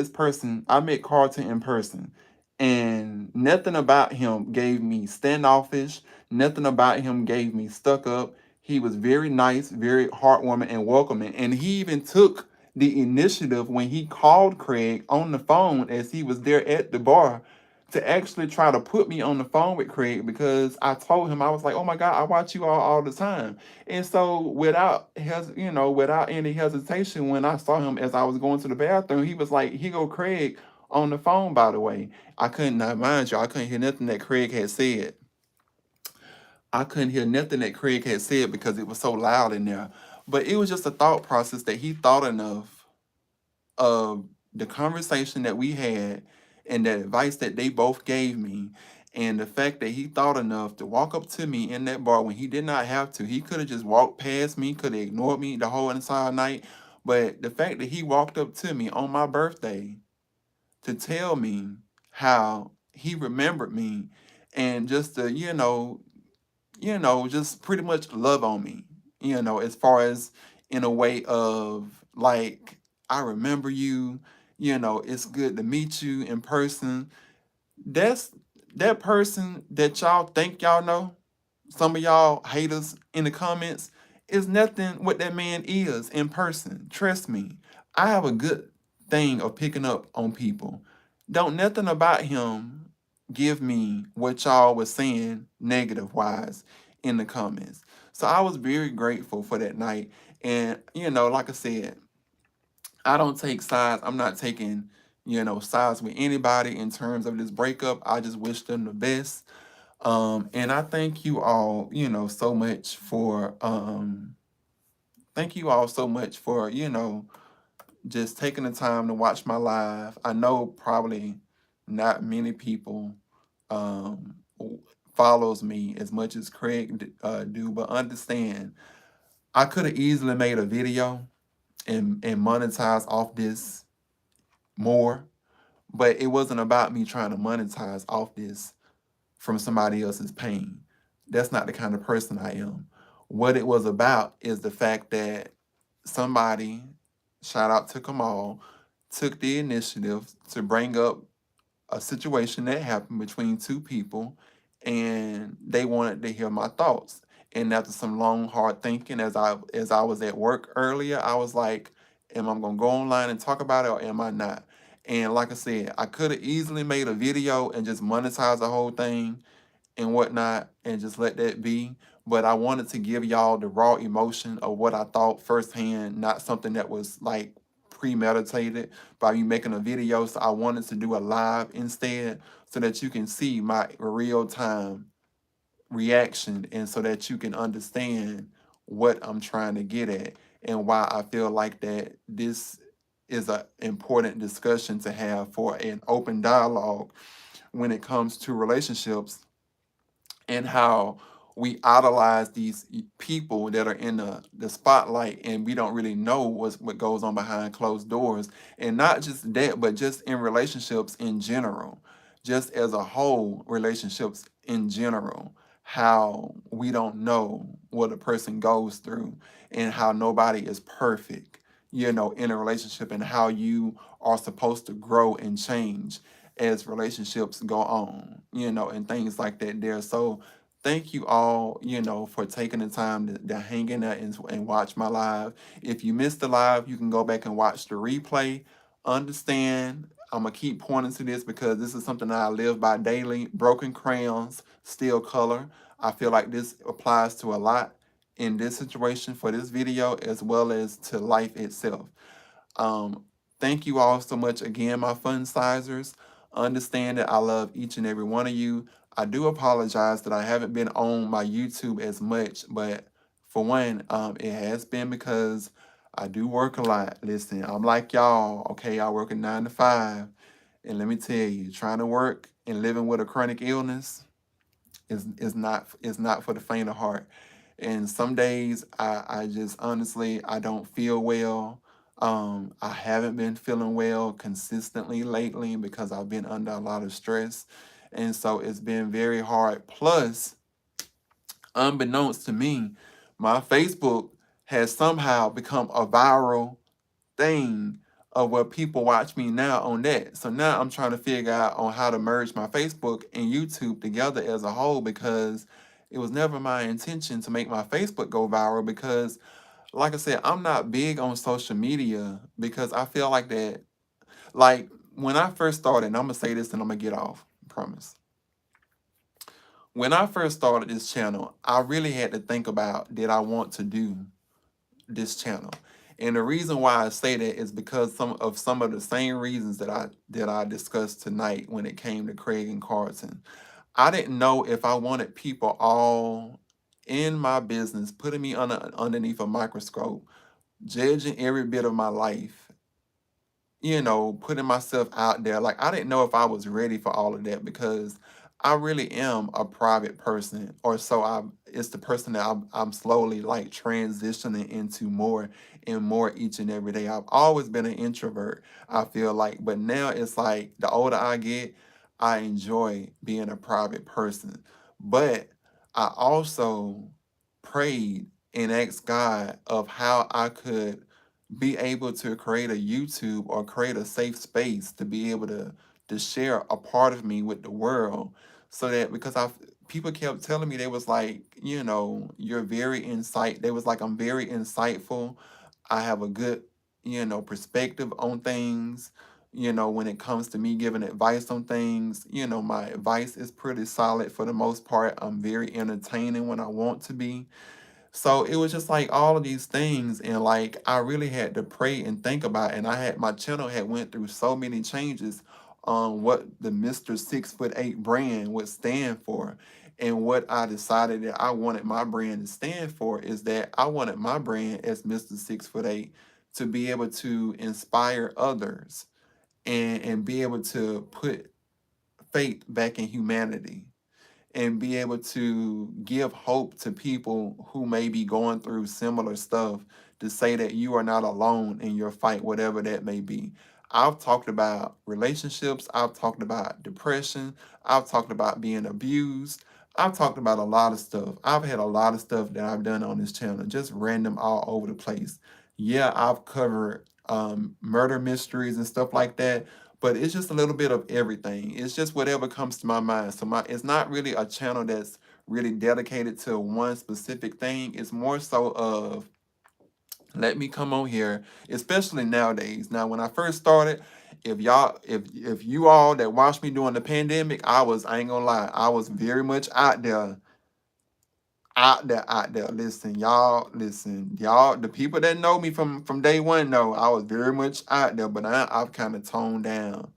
Carlton in person, and nothing about him gave me standoffish, nothing about him gave me stuck up. He was very nice, very heartwarming and welcoming, and he even took the initiative when he called Craig on the phone as he was there at the bar to actually try to put me on the phone with Craig because I told him, I was like, "Oh my God, I watch you all the time." And so without any hesitation, when I saw him as I was going to the bathroom, he was like, "Here go Craig on the phone, by the way." I couldn't not mind you, I couldn't hear nothing that Craig had said. I couldn't hear nothing that Craig had said because it was so loud in there. But it was just a thought process that he thought enough of the conversation that we had and the advice that they both gave me, and the fact that he thought enough to walk up to me in that bar when he did not have to. He could have just walked past me, could have ignored me the whole entire night. But the fact that he walked up to me on my birthday to tell me how he remembered me, and just to, just pretty much love on me, as far as in a way of like, I remember you, it's good to meet you in person. That's that person that y'all think y'all know. Some of y'all haters in the comments is nothing what that man is in person. Trust me. I have a good thing of picking up on people. Don't nothing about him give me what y'all was saying negative wise in the comments. So I was very grateful for that night. And, like I said, I don't take sides. I'm not taking, sides with anybody in terms of this breakup. I just wish them the best. And I thank you all, thank you all so much for, just taking the time to watch my live. I know probably not many people um follows me as much as Craig do, but understand I could have easily made a video and monetize off this more, but it wasn't about me trying to monetize off this from somebody else's pain. That's not the kind of person I am. What it was about is the fact that somebody, shout out to Kamal, took the initiative to bring up a situation that happened between two people, and they wanted to hear my thoughts. And after some long hard thinking, as I was at work earlier, I was like, am I gonna go online and talk about it, or am I not? And like I said, I could have easily made a video and just monetize the whole thing and whatnot and just let that be. But I wanted to give y'all the raw emotion of what I thought firsthand, not something that was like premeditated by me making a video. So I wanted to do a live instead so that you can see my real time reaction and so that you can understand what I'm trying to get at and why I feel like that this is an important discussion to have for an open dialogue when it comes to relationships, and how we idolize these people that are in the spotlight, and we don't really know what goes on behind closed doors. And not just that, but just in relationships in general, just as a whole, relationships in general, how we don't know what a person goes through and how nobody is perfect, in a relationship, and how you are supposed to grow and change as relationships go on, and things like that there. So thank you all, for taking the time to hang in there and watch my live. If you missed the live, you can go back and watch the replay. Understand, I'm going to keep pointing to this because this is something that I live by daily. Broken crayons, still color. I feel like this applies to a lot in this situation for this video as well as to life itself. Um, Thank you all so much again, my fun sizers. Understand that I love each and every one of you. I do apologize that I haven't been on my YouTube as much, but for one, it has been because I do work a lot. Listen, I'm like y'all, okay? I work a 9 to 5. And let me tell you, trying to work and living with a chronic illness is not for the faint of heart. And some days I just honestly I don't feel well. I haven't been feeling well consistently lately because I've been under a lot of stress. And so it's been very hard. Plus, unbeknownst to me, my Facebook has somehow become a viral thing of where people watch me now on that. So now I'm trying to figure out on how to merge my Facebook and YouTube together as a whole, because it was never my intention to make my Facebook go viral, because like I said, I'm not big on social media because I feel like that, like when I first started, and I'm gonna say this and I'm gonna get off, I promise. When I first started this channel, I really had to think about, did I want to do this channel? And the reason why I say that is because some of the same reasons that I discussed tonight when it came to Craig and Carlton. I didn't know if I wanted people all in my business putting me underneath a microscope, judging every bit of my life, putting myself out there. Like, I didn't know if I was ready for all of that, because I really am a private person, or so it's the person that I'm slowly like transitioning into more and more each and every day. I've always been an introvert, I feel like, but now it's like the older I get, I enjoy being a private person. But I also prayed and asked God of how I could be able to create a YouTube or create a safe space to be able to share a part of me with the world, so that, because I people kept telling me, they was like, you're very insight they was like, I'm very insightful. I have a good, perspective on things. When it comes to me giving advice on things, my advice is pretty solid for the most part. I'm very entertaining when I want to be. So it was just like all of these things, and like I really had to pray and think about it. And my channel had went through so many changes on what the Mr. 6'8" brand would stand for. And what I decided that I wanted my brand to stand for is that I wanted my brand as Mr. 6'8" to be able to inspire others, and be able to put faith back in humanity, and be able to give hope to people who may be going through similar stuff, to say that you are not alone in your fight, whatever that may be. I've talked about relationships, I've talked about depression, I've talked about being abused, I've talked about a lot of stuff. I've had a lot of stuff that I've done on this channel, just random all over the place. Yeah, I've covered murder mysteries and stuff like that, but it's just a little bit of everything. It's just whatever comes to my mind. So it's not really a channel that's really dedicated to one specific thing. It's more so of, let me come on here, especially nowadays. Now, when I first started, if you all that watched me during the pandemic, I ain't gonna lie, I was very much out there. Listen, y'all. The people that know me from day one know I was very much out there, but I've kind of toned down,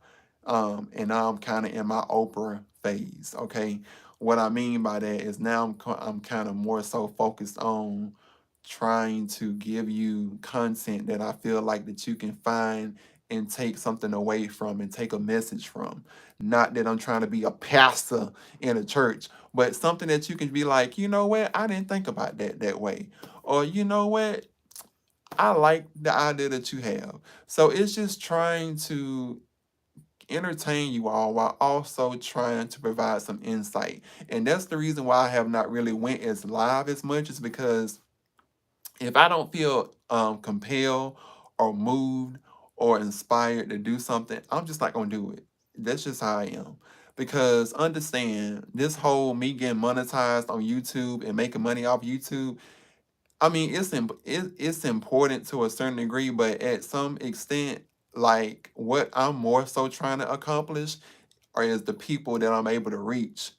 and now I'm kind of in my Oprah phase. Okay, what I mean by that is now I'm kind of more so focused on trying to give you content that I feel like that you can find and take something away from and take a message from. Not that I'm trying to be a pastor in a church, but something that you can be like, you know what, I didn't think about that way. Or you know what, I like the idea that you have. So it's just trying to entertain you all while also trying to provide some insight. And that's the reason why I have not really went as live as much, is because if I don't feel compelled or moved or inspired to do something, I'm just not gonna do it. That's just how I am. Because understand, this whole me getting monetized on YouTube and making money off YouTube, I mean, it's important to a certain degree, but at some extent, like what I'm more so trying to accomplish or is the people that I'm able to reach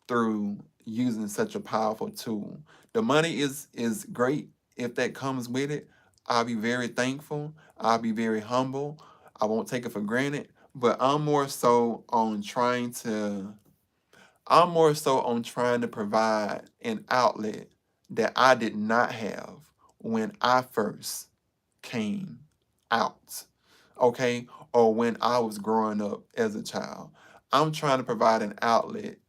through using such a powerful tool. The money is great if that comes with it. I'll be very thankful. I'll be very humble. I won't take it for granted. But I'm more so on trying to provide an outlet that I did not have when I first came out, okay? Or when I was growing up as a child. I'm trying to provide an outlet,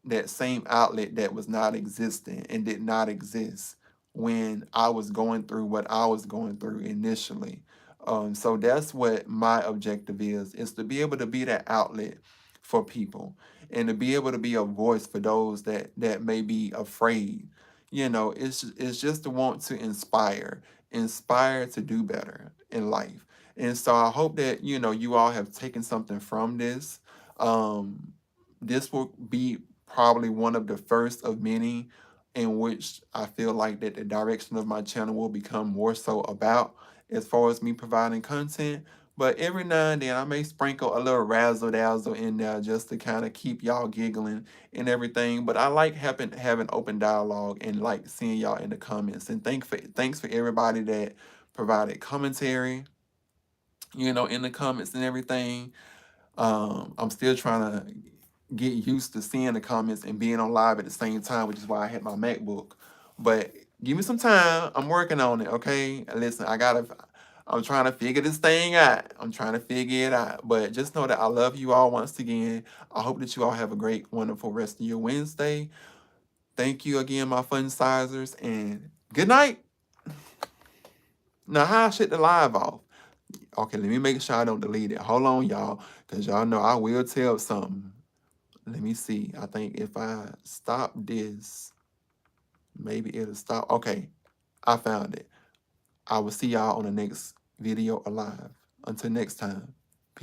that same outlet that was not existing and did not exist when I was going through what I was going through initially. So that's what my objective is to be able to be that outlet for people. and to be able to be a voice for those that may be afraid. It's just to want to inspire to do better in life. And so I hope that you all have taken something from this. Um, this will be probably one of the first of many in which I feel like that the direction of my channel will become more so about, as far as me providing content. But every now and then I may sprinkle a little razzle dazzle in there just to kind of keep y'all giggling and everything. But I like having open dialogue and like seeing y'all in the comments. And thanks for everybody that provided commentary, in the comments and everything. I'm still trying to get used to seeing the comments and being on live at the same time, which is why I had my MacBook. But give me some time. I'm working on it, okay? Listen, I'm trying to figure this thing out. I'm trying to figure it out. But just know that I love you all once again. I hope that you all have a great, wonderful rest of your Wednesday. Thank you again, my fun sizers, and good night. Now, how I shut the live off? Okay, let me make sure I don't delete it. Hold on, y'all, because y'all know I will tell something. Let me see. I think if I stop this, maybe it'll stop. Okay, I found it. I will see y'all on the next video alive. Until next time.